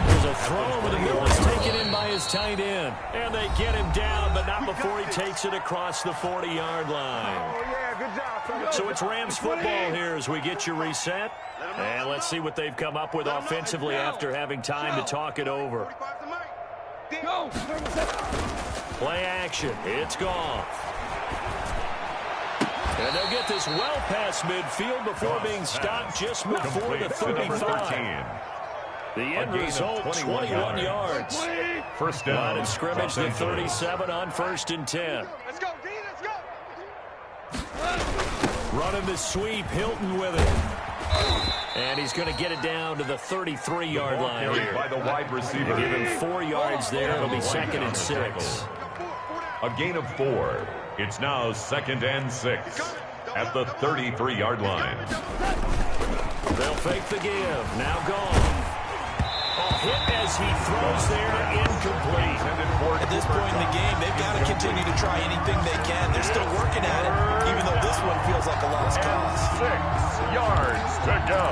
There's a throw over the middle. It's taken in by his tight end. And they get him down, but not before he takes it across the 40-yard line. So it's Rams football here as we get you reset. And let's see what they've come up with offensively after having time to talk it over. Play action. It's gone. And they'll get this well past midfield before being stopped just before the 35. The end result, 21 yards. First down. Line of scrimmage, the 37 on 1st and 10. Let's go, D, let's go. Running the sweep, Hilton with it. And he's going to get it down to the 33-yard line here. By the wide receiver. Give him 4 yards there. It'll be 2nd and 6. A gain of 4. It's now 2nd and 6 at the 33-yard line. They'll fake the give. Now gone. A hit as he throws there, incomplete. At this point in the game, they've got to continue to try anything they can. They're still working at it, even though this one feels like a lost cause. 6 yards to go.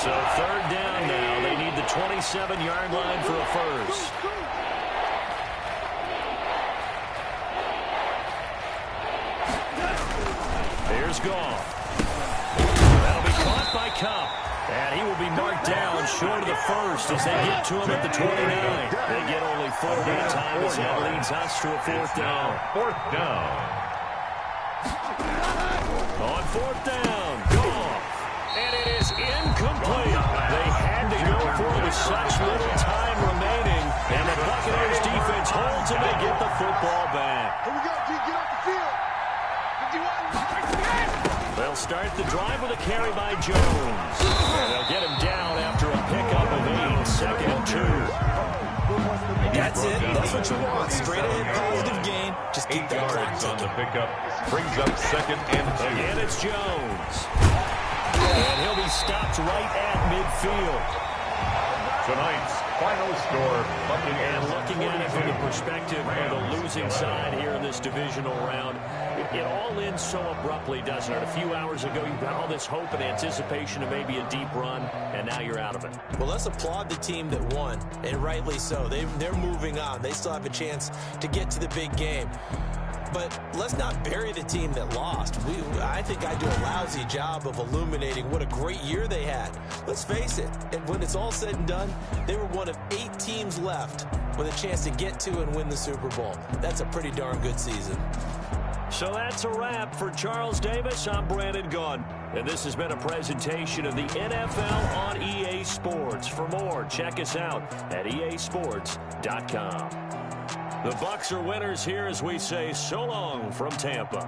So 3rd down now. They need the 27-yard line for a first. Here's Goff. That'll be caught by Cup. And he will be marked down short of the first as they get to him at the 29. They get only 4 that time as that leads us to a 4th down. 4th down. On 4th down, Goff. And it is incomplete. They had to go for it with such little time remaining. And the Buccaneers defense holds and they get the football back. Here we go, G. Get off the field. They'll start the drive with a carry by Jones. And they'll get him down after a pickup of 8, 2nd and 2. That's it. That's what you want. Straight ahead positive gain. Just keep 8 that clock yards on the ticking. pickup. Brings up 2nd and 2. Again, it's Jones. And he'll be stopped right at midfield. Tonight's final score, And looking at it from the perspective of the losing side here in this divisional round, it all ends so abruptly, doesn't it? A few hours ago, you got all this hope and anticipation of maybe a deep run, and now you're out of it. Well, let's applaud the team that won, and rightly so. They're moving on. They still have a chance to get to the big game. But let's not bury the team that lost. I think I do a lousy job of illuminating what a great year they had. Let's face it, and when it's all said and done, they were one of 8 teams left with a chance to get to and win the Super Bowl. That's a pretty darn good season. So that's a wrap for Charles Davis. I'm Brandon Gunn. And this has been a presentation of the NFL on EA Sports. For more, check us out at easports.com. The Bucs are winners here as we say so long from Tampa.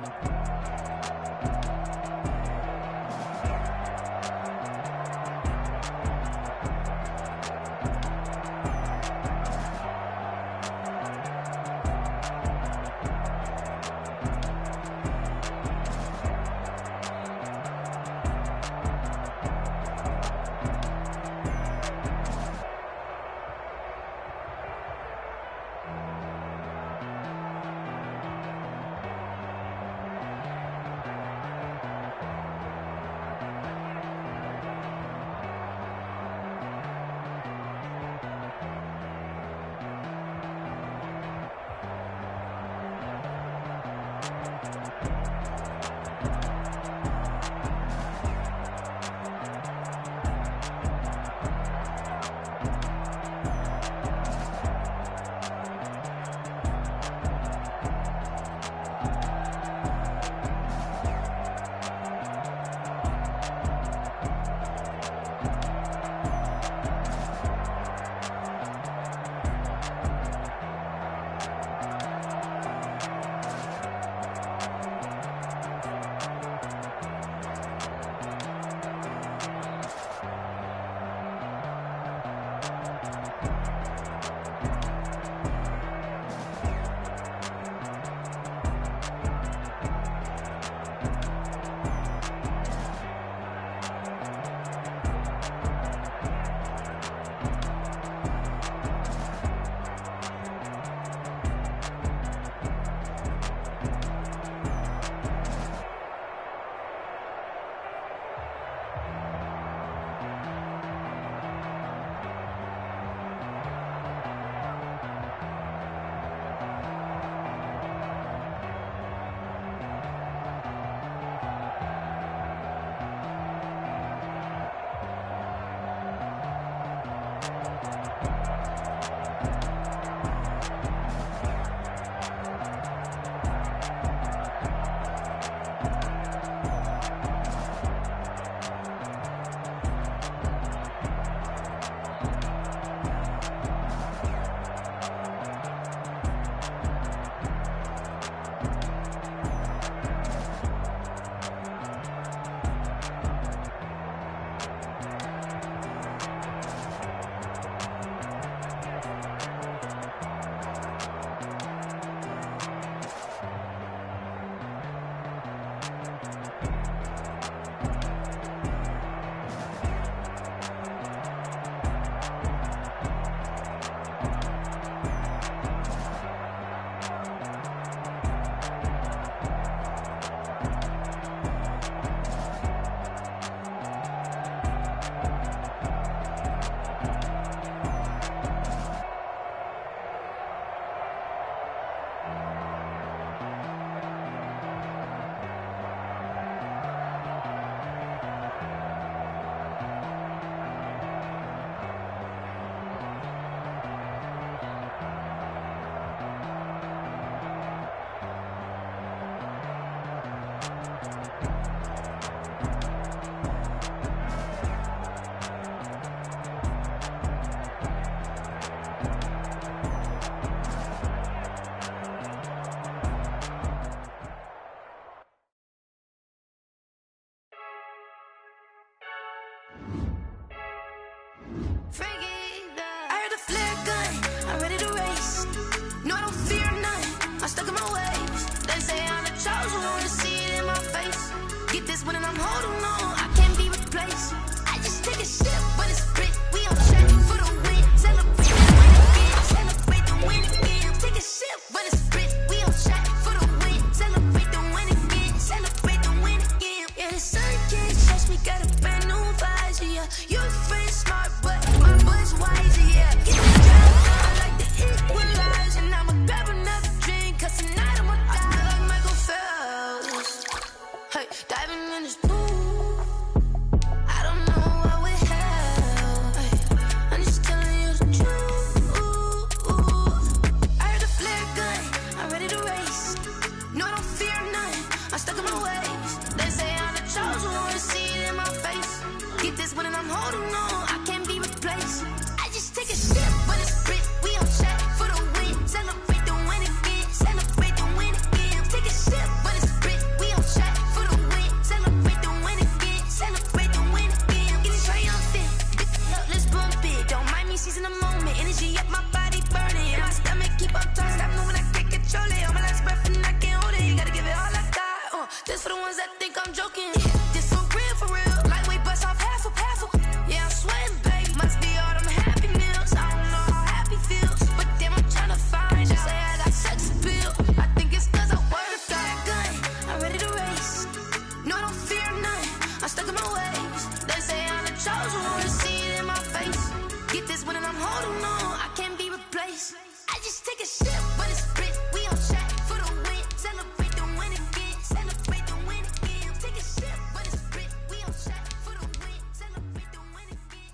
stuck in my ways. They say I'm the chosen one, see it in my face. Get this one and I'm holding on, I can't be replaced. I just take a sip, but it's spit. We on track for the win. Celebrate the win again. Celebrate the win again. Take a sip, but it's spit. We on track for the win. Celebrate the win again. Celebrate the win again. Yeah, the sun can't touch me. Got a brand new visor. Yeah, you're friend smart, but my boy's wiser. Yeah, get the job done like the equalizer. And I'ma grab another drink, 'cause tonight I'ma die like Michael Phelps. Hey, diving in this pool. I'm holding on, I can't be replaced. I just take a sip, but it's spit. We on track for the win. Celebrate the win again. Celebrate the win again. Take a sip, but it's spit. We on track for the win. Celebrate the win again. Celebrate the win again. Getting triumphant. Let's bump it. Don't mind me seizing the moment. Energy up my body burning. My stomach keep up tight. Stop moving, I can't control it. On my last breath and I can't hold it. You gotta give it all I got. This for the ones that think I'm joking. This for real, for real. Lightweight bust off half a half. Yeah, I'm sweating, babe. Must be all them happy meals. I don't know how happy feels, but damn, I'm tryna find you. Say I got sex appeal. I think it's 'cause I work. Got a gun, I'm ready to race. No, I don't fear none. I'm stuck in my ways. They say I'm the chosen one, see it in my face. Get this one and I'm holding on. I can't be replaced. I just take a sip, but it's spit. We on track for the win. Celebrate the win again. Celebrate the win again. Take a sip, but it's spit. We on track for the win. Celebrate the win again.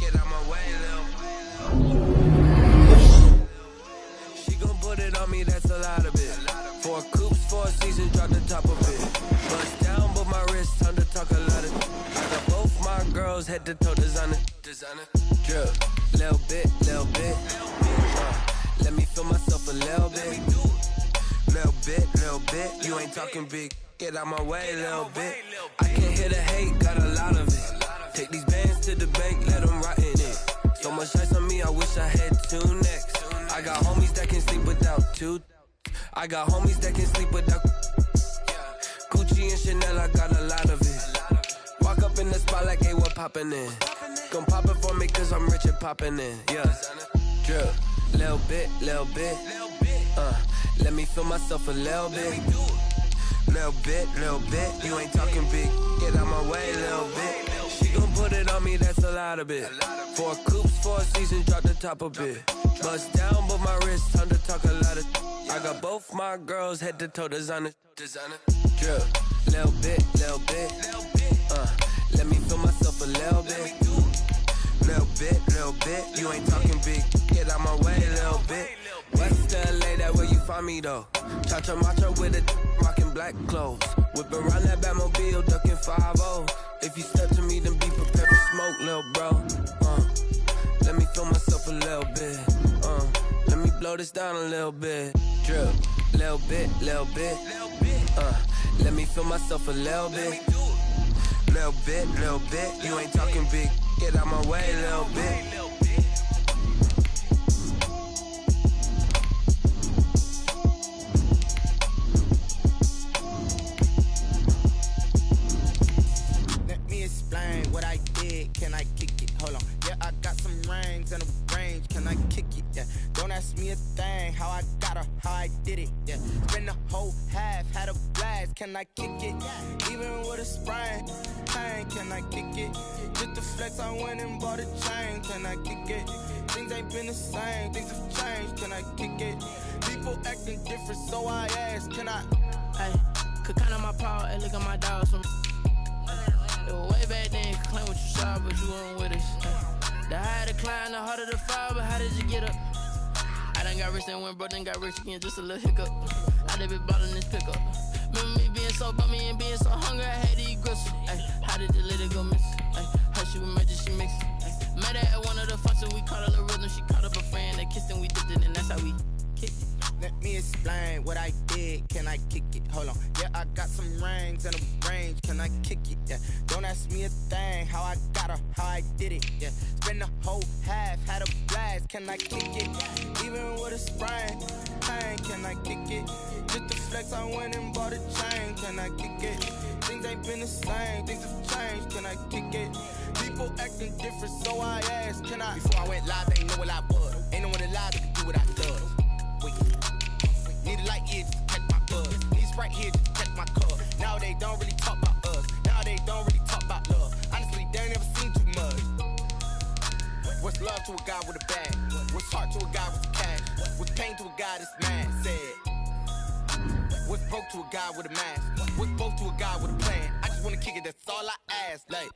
Get out my way, Lil. She gon' put it on me, that's a lot of it. 4 coops, 4 seasons, drop the top of it. Bust down, but my wrist, time to talk a lot of. I got both my girls head to toe designer. Drip, little bit, little bit. Let me feel myself a little bit. Little bit. You ain't talking big. Get out my way, little bit. I can hear the hate, got a lot of it. Take these bands to the bank, let them rot in it. So much ice on me, I wish I had 2 necks. I got homies that can sleep without 2. I got homies that can sleep without Gucci and Chanel, I got a lot of it. Walk up in the spot like, hey, what poppin' in? Gon' pop it for me, 'cause I'm rich and poppin' in. Yeah, drip, little bit. Let me feel myself a little bit. Little bit. You ain't talking big. Get out my way, little bit. She gon' put it on me, that's a lot of it. 4 coops, 4 seasons, drop the top a bit. Bust down, but my wrist, time to talk a lot of. I got both my girls head to toe designer. Drip, little bit. Let me feel myself a little bit. Little bit. You ain't talking big. Get out my way, little bit. West LA, that where you find me though. Cha-cha macho with a rockin' black clothes. Whip around that Batmobile, ducking 5-0. If you step to me, then be prepared for smoke, lil' bro. Let me feel myself a little bit. Let me blow this down a little bit. Drip, little bit. Let me feel myself a little bit. Little bit. You ain't talking big. Get out my way, little bit. What I did, can I kick it? Hold on, yeah, I got some rings and a range, can I kick it? Yeah, don't ask me a thing, how I got her, how I did it. Yeah, spend the whole half, had a blast, can I kick it? Even with a sprain, pain, can I kick it? Just the flex, I went and bought a chain, can I kick it? Things ain't been the same, things have changed, can I kick it? People acting different, so I ask, can I? Hey, could count on my power, and look at my dogs from. It was way back then, you could claim what you saw, but you weren't with us. The higher the climb, the harder the fall, but how did you get up? I done got rich and went broke, then got rich again, just a little hiccup. I done been ballin' this pickup. Remember me being so bummy and being so hungry, I had to eat gristle. Ay, how did the lady go miss? Ay, how she was magic, she mixed. Met her at one of the functions, we caught a little rhythm, she caught up a friend, they kissed and we dipped it, and that's how we kicked it. Let me explain what I did. Can I kick it? Hold on. Yeah, I got some rings and a range. Can I kick it? Yeah. Don't ask me a thing. How I got her, how I did it. Yeah. Spend the whole half, had a blast. Can I kick it? Even with a sprain, pain. Can I kick it? Just the flex, I went and bought a chain. Can I kick it? Things ain't been the same. Things have changed. Can I kick it? People acting different, so I asked. Can I? Before I went live, they ain't know what I was. Ain't no one alive that can do what I love. Wait. Need a light here just to catch my buzz. Need Sprite here just to catch my cup. Now they don't really talk about us. Now they don't really talk about love. Honestly, they ain't never seen too much. What's love to a guy with a bag? What's heart to a guy with a cash? What's pain to a guy that's mad? Said. What's broke to a guy with a mask? What's both to a guy with a plan? I just wanna kick it, that's all I ask. Like,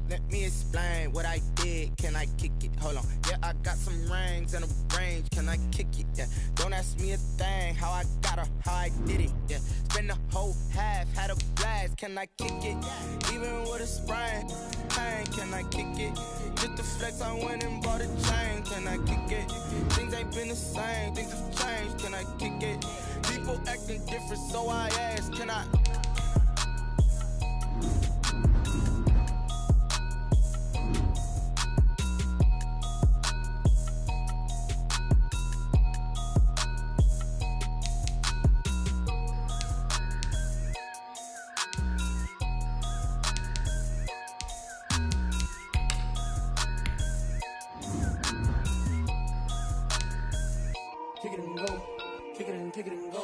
let me explain what I did. Can I kick it? Hold on. Yeah, I got some rings and a range. Can I kick it? Yeah. Don't ask me a thing. How I got her, how I did it. Yeah. Spend the whole half, had a blast. Can I kick it? Even with a sprain, pain. Can I kick it? Just the flex, I went and bought a chain. Can I kick it? Things ain't been the same. Things have changed. Can I kick it? People acting different, so I ask. Can I? Kick it and go, kick it and go.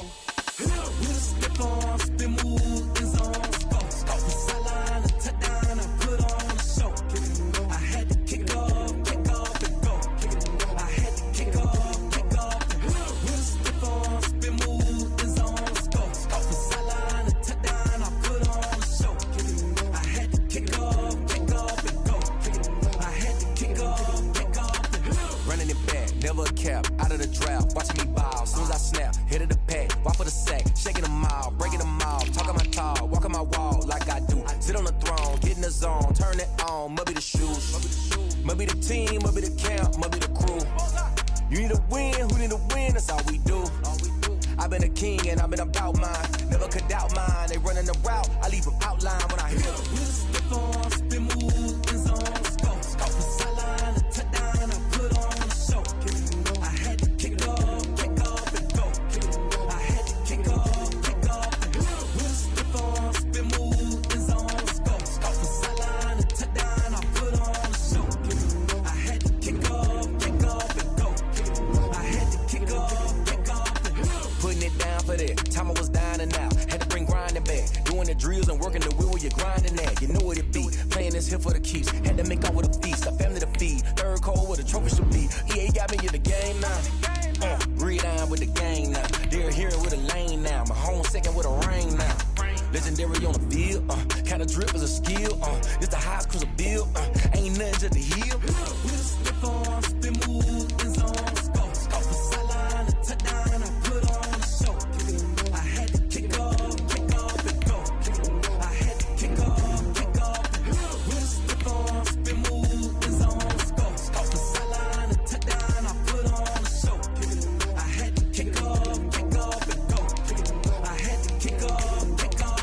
With a step on, spin move, in zone, go. Off the sideline, a touchdown, I put on a show. Kick it and go. I had to kick off and go. Kick it and go. I had to kick off and go. With a step on, spin move, in zone, go. Off the sideline, a touchdown, I put on a show. Kick it and go. I had to kick off and go. Kick it and go. I had to kick off and go. Running it back, never a cap, out of the drought, watching me ball. Soon as I snap, hit of the pack, walk for the sack, shaking them all, breaking them all, talking my talk, walking my wall like I do. Sit on the throne, get in the zone, turn it on, must be the shoes, must be the team, must be the camp, must be the crew. You need a win, who need a win, that's all we do. I've been a king and I've been about mine, never could doubt mine. They running the route, I leave them outline when I hit them. With a step on, spin move, in zone, go. Off the sideline, a touchdown, I put on a show. I had to kick off and go. I had to kick off and go. With a step on, spin move, in zone, go. Off the sideline, a touchdown, I put on a show. I had to kick off and go. I had to kick off and go. Putting it down for that, time I was dying and out, had to bring grinding back, doing the drills and working the wheel where you're grinding at, you know what it be, playing this here for the keeps, had to make out with a feast, a family to feed, third cold with a trophy should be, EA got me in the game now, read on with the gang now, they're here with a lane now, my home second with a ring now, legendary on the field, kind of drip is a skill, this the highest cruiser bill, ain't nothing to the heel. With a step on, spin move, in zone, go. Off the sideline, a touchdown, I put on a show. I had to kick off and go. I had to kick off and go. With a step on, spin move, in zone, go. Off the sideline, a touchdown, I put on a show. I had to kick off and go. I had to kick off and go.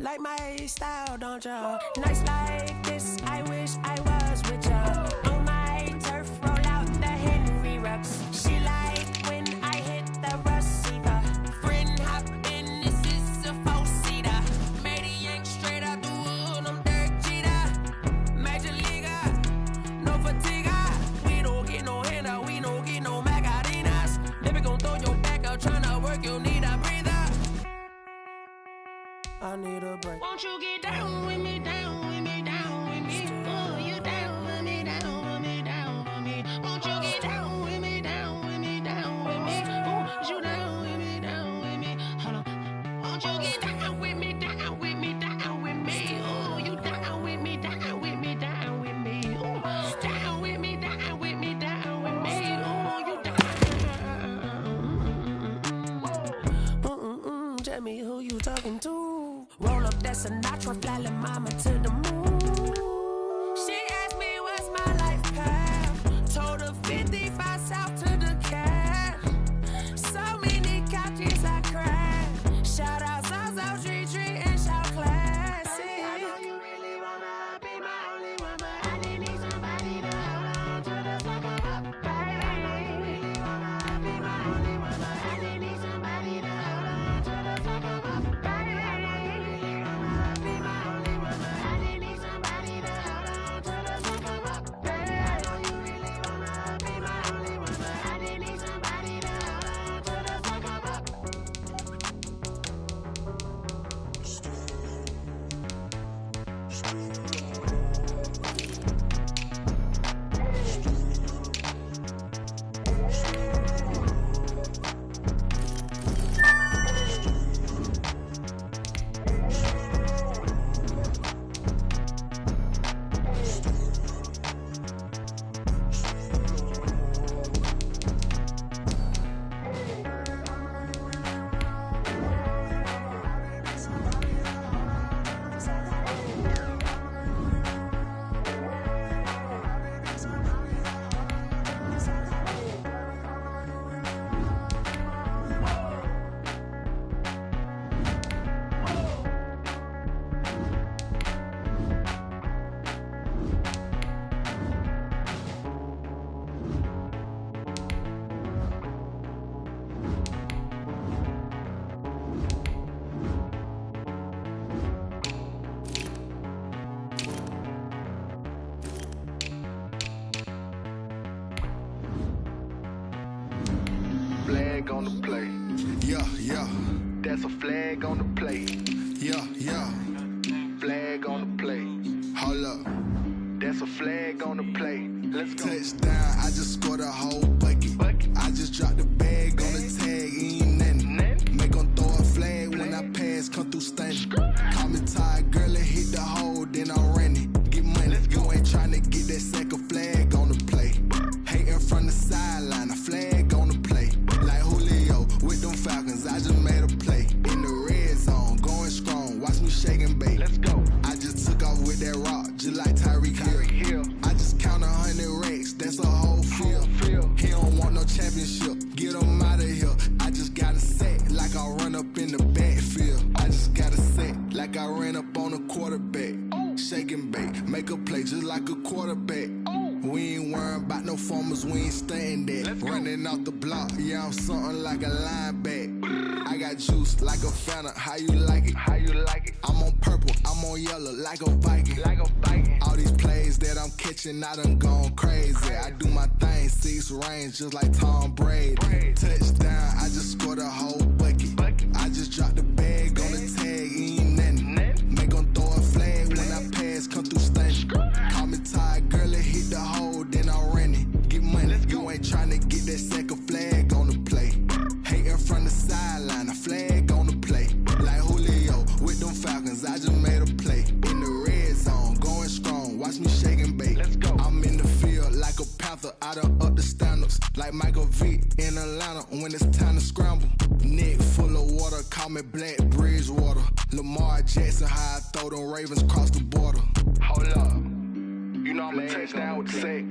Like my style, don't ya? Nights like this, I wish I was with ya. On my turf, roll out the Henry Rux. She like when I hit the receiver. Friend hop in, this is a four-seater. Made a yank straight out the wood, I'm Derek Jeter. Major leaguer, no fatigue. We don't get no handout, we don't get no Macarinas. Never gon' throw your back out, tryna work, you need a breather. I need a break. Won't you get down with me, down with me, down with me? Oh, you down with me, down with me, down with me. Won't you get down with me, down with me, down with me? Oh, you down with me, down with me? Hold on. Won't you get down with me, down with me, down with me? Oh, you down with me, down with me, down with me? Oh, down with me, down with me, down with me? Oh, you down. Tell me who you talking to. Roll up that Sinatra, flying mama to the moon. She asked me what's my life path. Told her 55 south to the cat. So many couches I crashed. Shout out Zaza, Tree, and shout classy. I know you really wanna be my only one, but I didn't need somebody to hold on to the sucker up, baby. I know you really wanna be my only one, but I didn't need somebody to hold on to the sucker up, baby. I know you really wanna be my only one, but I didn't need somebody to hold on to the sucker up, baby. I know you really wanna be my only one, but I didn't need somebody to hold on to the sucker up. Flag on the play. Yeah, yeah. That's a flag on the play. Yeah, yeah. Flag on the play. Hold up. That's a flag on the play. Let's go. Touchdown, I just scored a whole bucket. I just dropped the bag on the tag, ain't nothing. Make 'em throw a flag when I pass, come through stunning. Call me tired, girl, and hit the hole, then I'm running. Get money, you ain't tryna get that second flag on the play. Hating from the sideline, a flag on the play. Like Julio with them Falcons, I just made a play. In the red zone, going strong, watch me shake and bake. Let's go. I just took off with that rock, just like Tyreek Hill. I just count 100 racks, that's a whole field. He don't want no championship, get him out of here. I just got a set, like I run up in the backfield. I just got a set, like I ran up on a quarterback. Shake and bake, make a play just like a quarterback. We ain't worrying about no formers, we ain't staying there. Running off the block, yeah, I'm something like a linebacker. I got juice like a Fanta, how you like it? How you like it? I'm on purple, I'm on yellow, like a Viking. Like a Viking. All these plays that I'm catching, I done gone crazy. I do my thing, 6 range, just like Tom Brady. Touchdown, I just scored a whole bucket. I just dropped the bag on the tag, ain't nothing. Make 'em throw a flag when I pass, come through stunning. Call me tired, girl, and hit the hole, then I'm running. Get money, you ain't tryna get that second flag on the play. Hating from the sideline, a flag on the play. Like Julio with them Falcons, I just made a play. In the red zone, going strong, watch me shake and bake. Let's go. I'm in the field like a Panther, I done up the standards. Like Michael Vick in Atlanta when it's time to scramble. Neck full of water, call me Black Bridgewater. Lamar Jackson, how I throw them Ravens cross the border. Hold up. You know I'm a touchdown with the sack.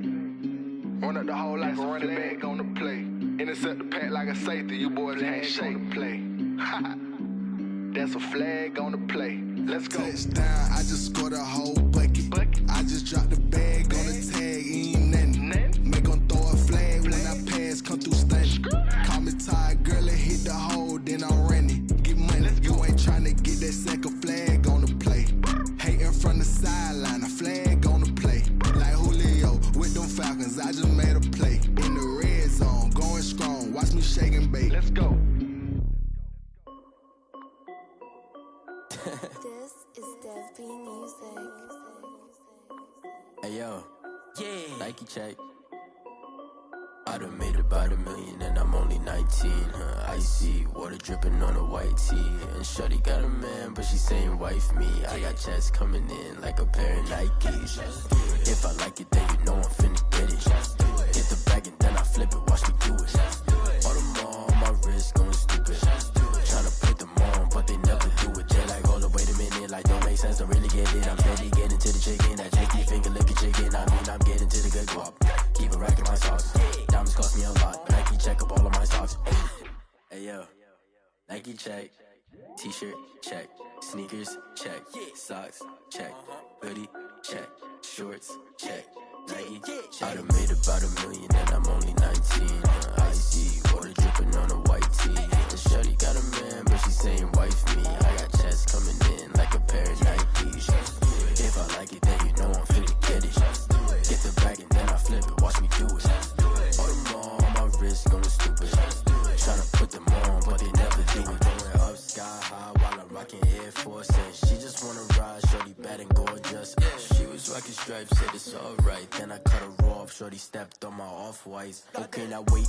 Run up the hole like a running back on the play. Intercept the pack like a safety. You boys ain't shake the play. That's a flag on the play. Let's go. Touchdown, I just scored a whole bucket. I just dropped the bag on the tag, ain't nothing. Make 'em throw a flag when I pass, come through stunning. Call me tired, girl, and hit the hole, then I'm running. Get money, you ain't tryna get that second flag on the play. Hating from the sideline, a flag on the play. Like Julio with them Falcons, I just made a play. In the red zone, going strong, watch me shake and bake. Let's go. This is Dev B Music. Hey yo, yeah, Nike check. I done made about $1 million and I'm only 19. Icy water dripping on a white tee. And shorty got a man, but she saying wife me. I got checks coming in like a pair of Nikes. If I like it, then you know I'm finna get it. Get the bag and then I flip it, watch me do it. All them on my wrist going stupid. Tryna put them on, but they never do it. They're like, hold up, wait a minute, like don't make sense, don't really get it. I'm steady getting to the chicken, that cheeky finger licking chicken. I mean, I'm getting to the good guap. Keep a rack in my socks. Diamonds cost me a lot. Nike check up all of my socks. Hey yo, Nike check. T-shirt check. Sneakers check. Socks check. Hoodie check. Shorts check. Nike check. I done made about $1 million and I'm only 19. Icy water dripping on a white tee. And shorty got a man, but she saying wife me. I got checks coming in like a pair of Nikes. If I like it, then you know I'm finna get it. Get the bag and then I flip it, watch me do it. All them on my wrist going stupid. Tryna put them on, but they never do it. Going up sky high while I'm rocking Air Force. And she just wanna ride, shorty bad and gorgeous. She was rocking stripes, said it's alright. Then I cut her off, shorty stepped on my off-whites. Okay, now wait.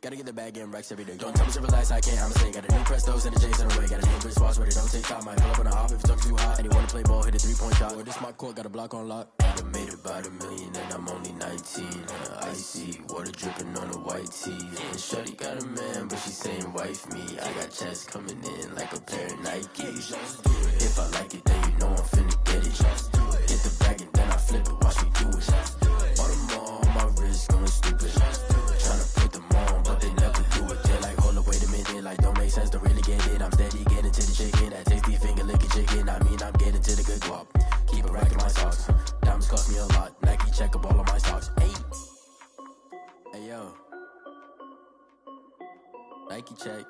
Gotta get the bag and racks every day. Don't tell me to relax, I can't, I'ma say. Got a new Prestos and a Jason away. Got a new Chris Foss, where they don't take time. Might pull up on a hop if it's talking too hot. And he wanna play ball, hit a 3-point shot. Or this my court, got a block on lock. I done made about $1 million and I'm only 19. Icy water dripping on a white tee. And shorty got a man, but she saying wife me. I got checks coming in like a pair of Nikes. If I like it, then you know I'm finna get it. Get the bag and then I flip it, watch me do it. All them on my wrist going stupid. Tryna put them on, but they never do it. They're like, hold up, wait a minute, like don't make sense, don't really get it. I'm steady getting to the chicken, that tasty finger licking chicken. I mean, I'm getting to the good guap. Keep a rack in my socks. Diamonds cost me a lot. Nike check up all of my stocks. Hey yo, Nike check.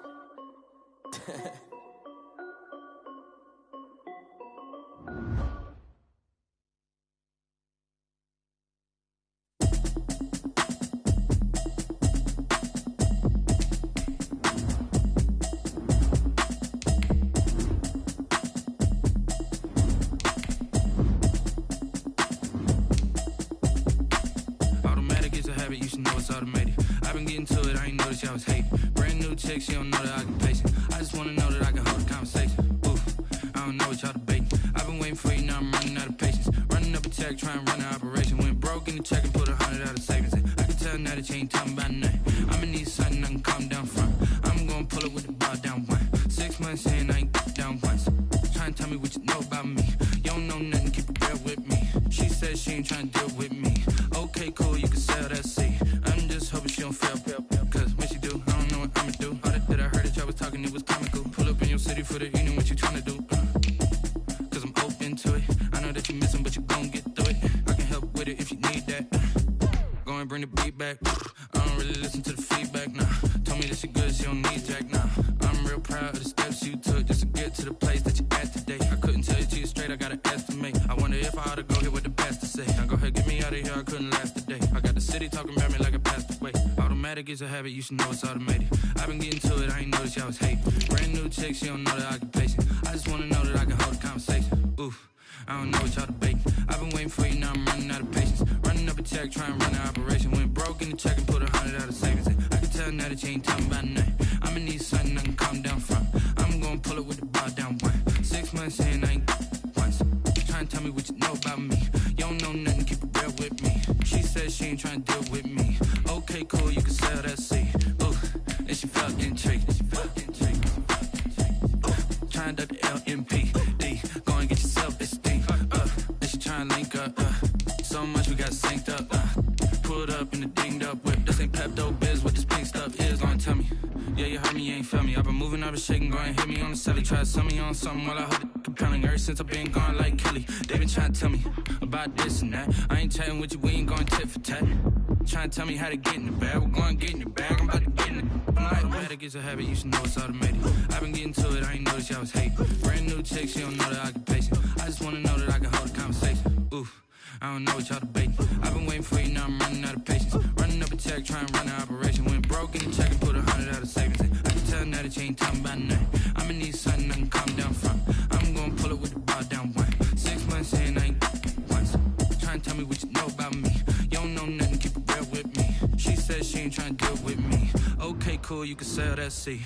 You should know it's automated. I've been getting to it, I ain't noticed y'all was hating. Brand new chick, she don't know the occupation. I just wanna know that I can hold a conversation. Oof, I don't know what y'all debating. I've been waiting for you, now I'm running out of patience. Running up a check, trying to run an operation. Went broke in the check and put 100 out of savings in. I can tell now that you ain't talking about nothing. I'ma need something I can calm down from. I'm gonna pull it with the bar down one. 6 months in, I ain't down once. Trying to tell me what you know about me. You don't know nothing, keep it real with me. She said she ain't trying to deal with me. Okay, cool, you can sell that seat. I'm just hoping she don't fail. Cause when she do, I don't know what I'ma do. All that I heard that y'all was talking, it was comical. Pull up in your city for the evening, what you tryna do? Cause I'm open to it. I know that you missing, but you gon' get through it. I can help with it if you need that. Go and bring the beat back. I don't really listen to the feedback, nah. Told me that she good, she don't need jack, nah. I'm real proud of the steps you took just to get to the place that you're at today. I couldn't tell it to you straight, I gotta estimate. I wonder if I ought to go here with the pastor say. Now go ahead, get me out of here, I couldn't last a day. I got the city talking about me like I passed away. Automatic is a habit, you should know it's automated. I've been getting to it, I ain't noticed y'all was hating. Brand new chick, she don't know the occupation. I just wanna know that I can hold a conversation. Oof, I don't know what y'all debating. I've been waiting for you, now I'm running out of patience. Running up a check, trying to run an operation. Went broke in the check and put 100 out of savings in. I can tell now that you ain't talking about nothing. I'ma need something I can calm down from. I'm gonna pull it with the bar down one. 6 months in, I ain't once. Trying to tell me what you know about me. You don't know nothing, keep it real with me. She said she ain't trying to deal with me. Okay, cool, you can sell that seat. Ooh, and she felt intrigued. Trying to duck the LMPD. Go and get your self-esteem. And she trying to link up. So much we got synced up. Pulled up in the dinged up whip. This ain't Pepto-Biz, what this pink stuff is. Gonna tell me. Yeah, you heard me, you ain't felt me. I've been moving, I've been shaking. Go and hit me on the celly. Try to sell me on something while I hold it. compelling ever since I've been gone like Kelly. They been trying to tell me about this and that. I ain't chatting with you, we ain't going tit for tat. Trying to tell me how to get in the bag. We're going to get in the bag, I'm about to get in it. I'm like, better get a habit, you should know it's automated. I've been getting to it, I ain't noticed y'all was hating. Brand new chick, she don't know that I can pace it. I just wanna know that I can hold a conversation. Oof, I don't know what y'all debating. I've been waiting for you, now I'm running out of patience. Running up a check, trying to run an operation. Went broke in the check and put 100 out of savings in. I can tell now that you ain't talking about nothing. I'ma need something I can calm down from. I'm gonna pull it with the bar down one. 6 months in, I ain't once. Trying to tell me what you know about me. You don't know nothing, keep it real with me. She said she ain't trying to deal with me. Okay, cool, you can sell that seat.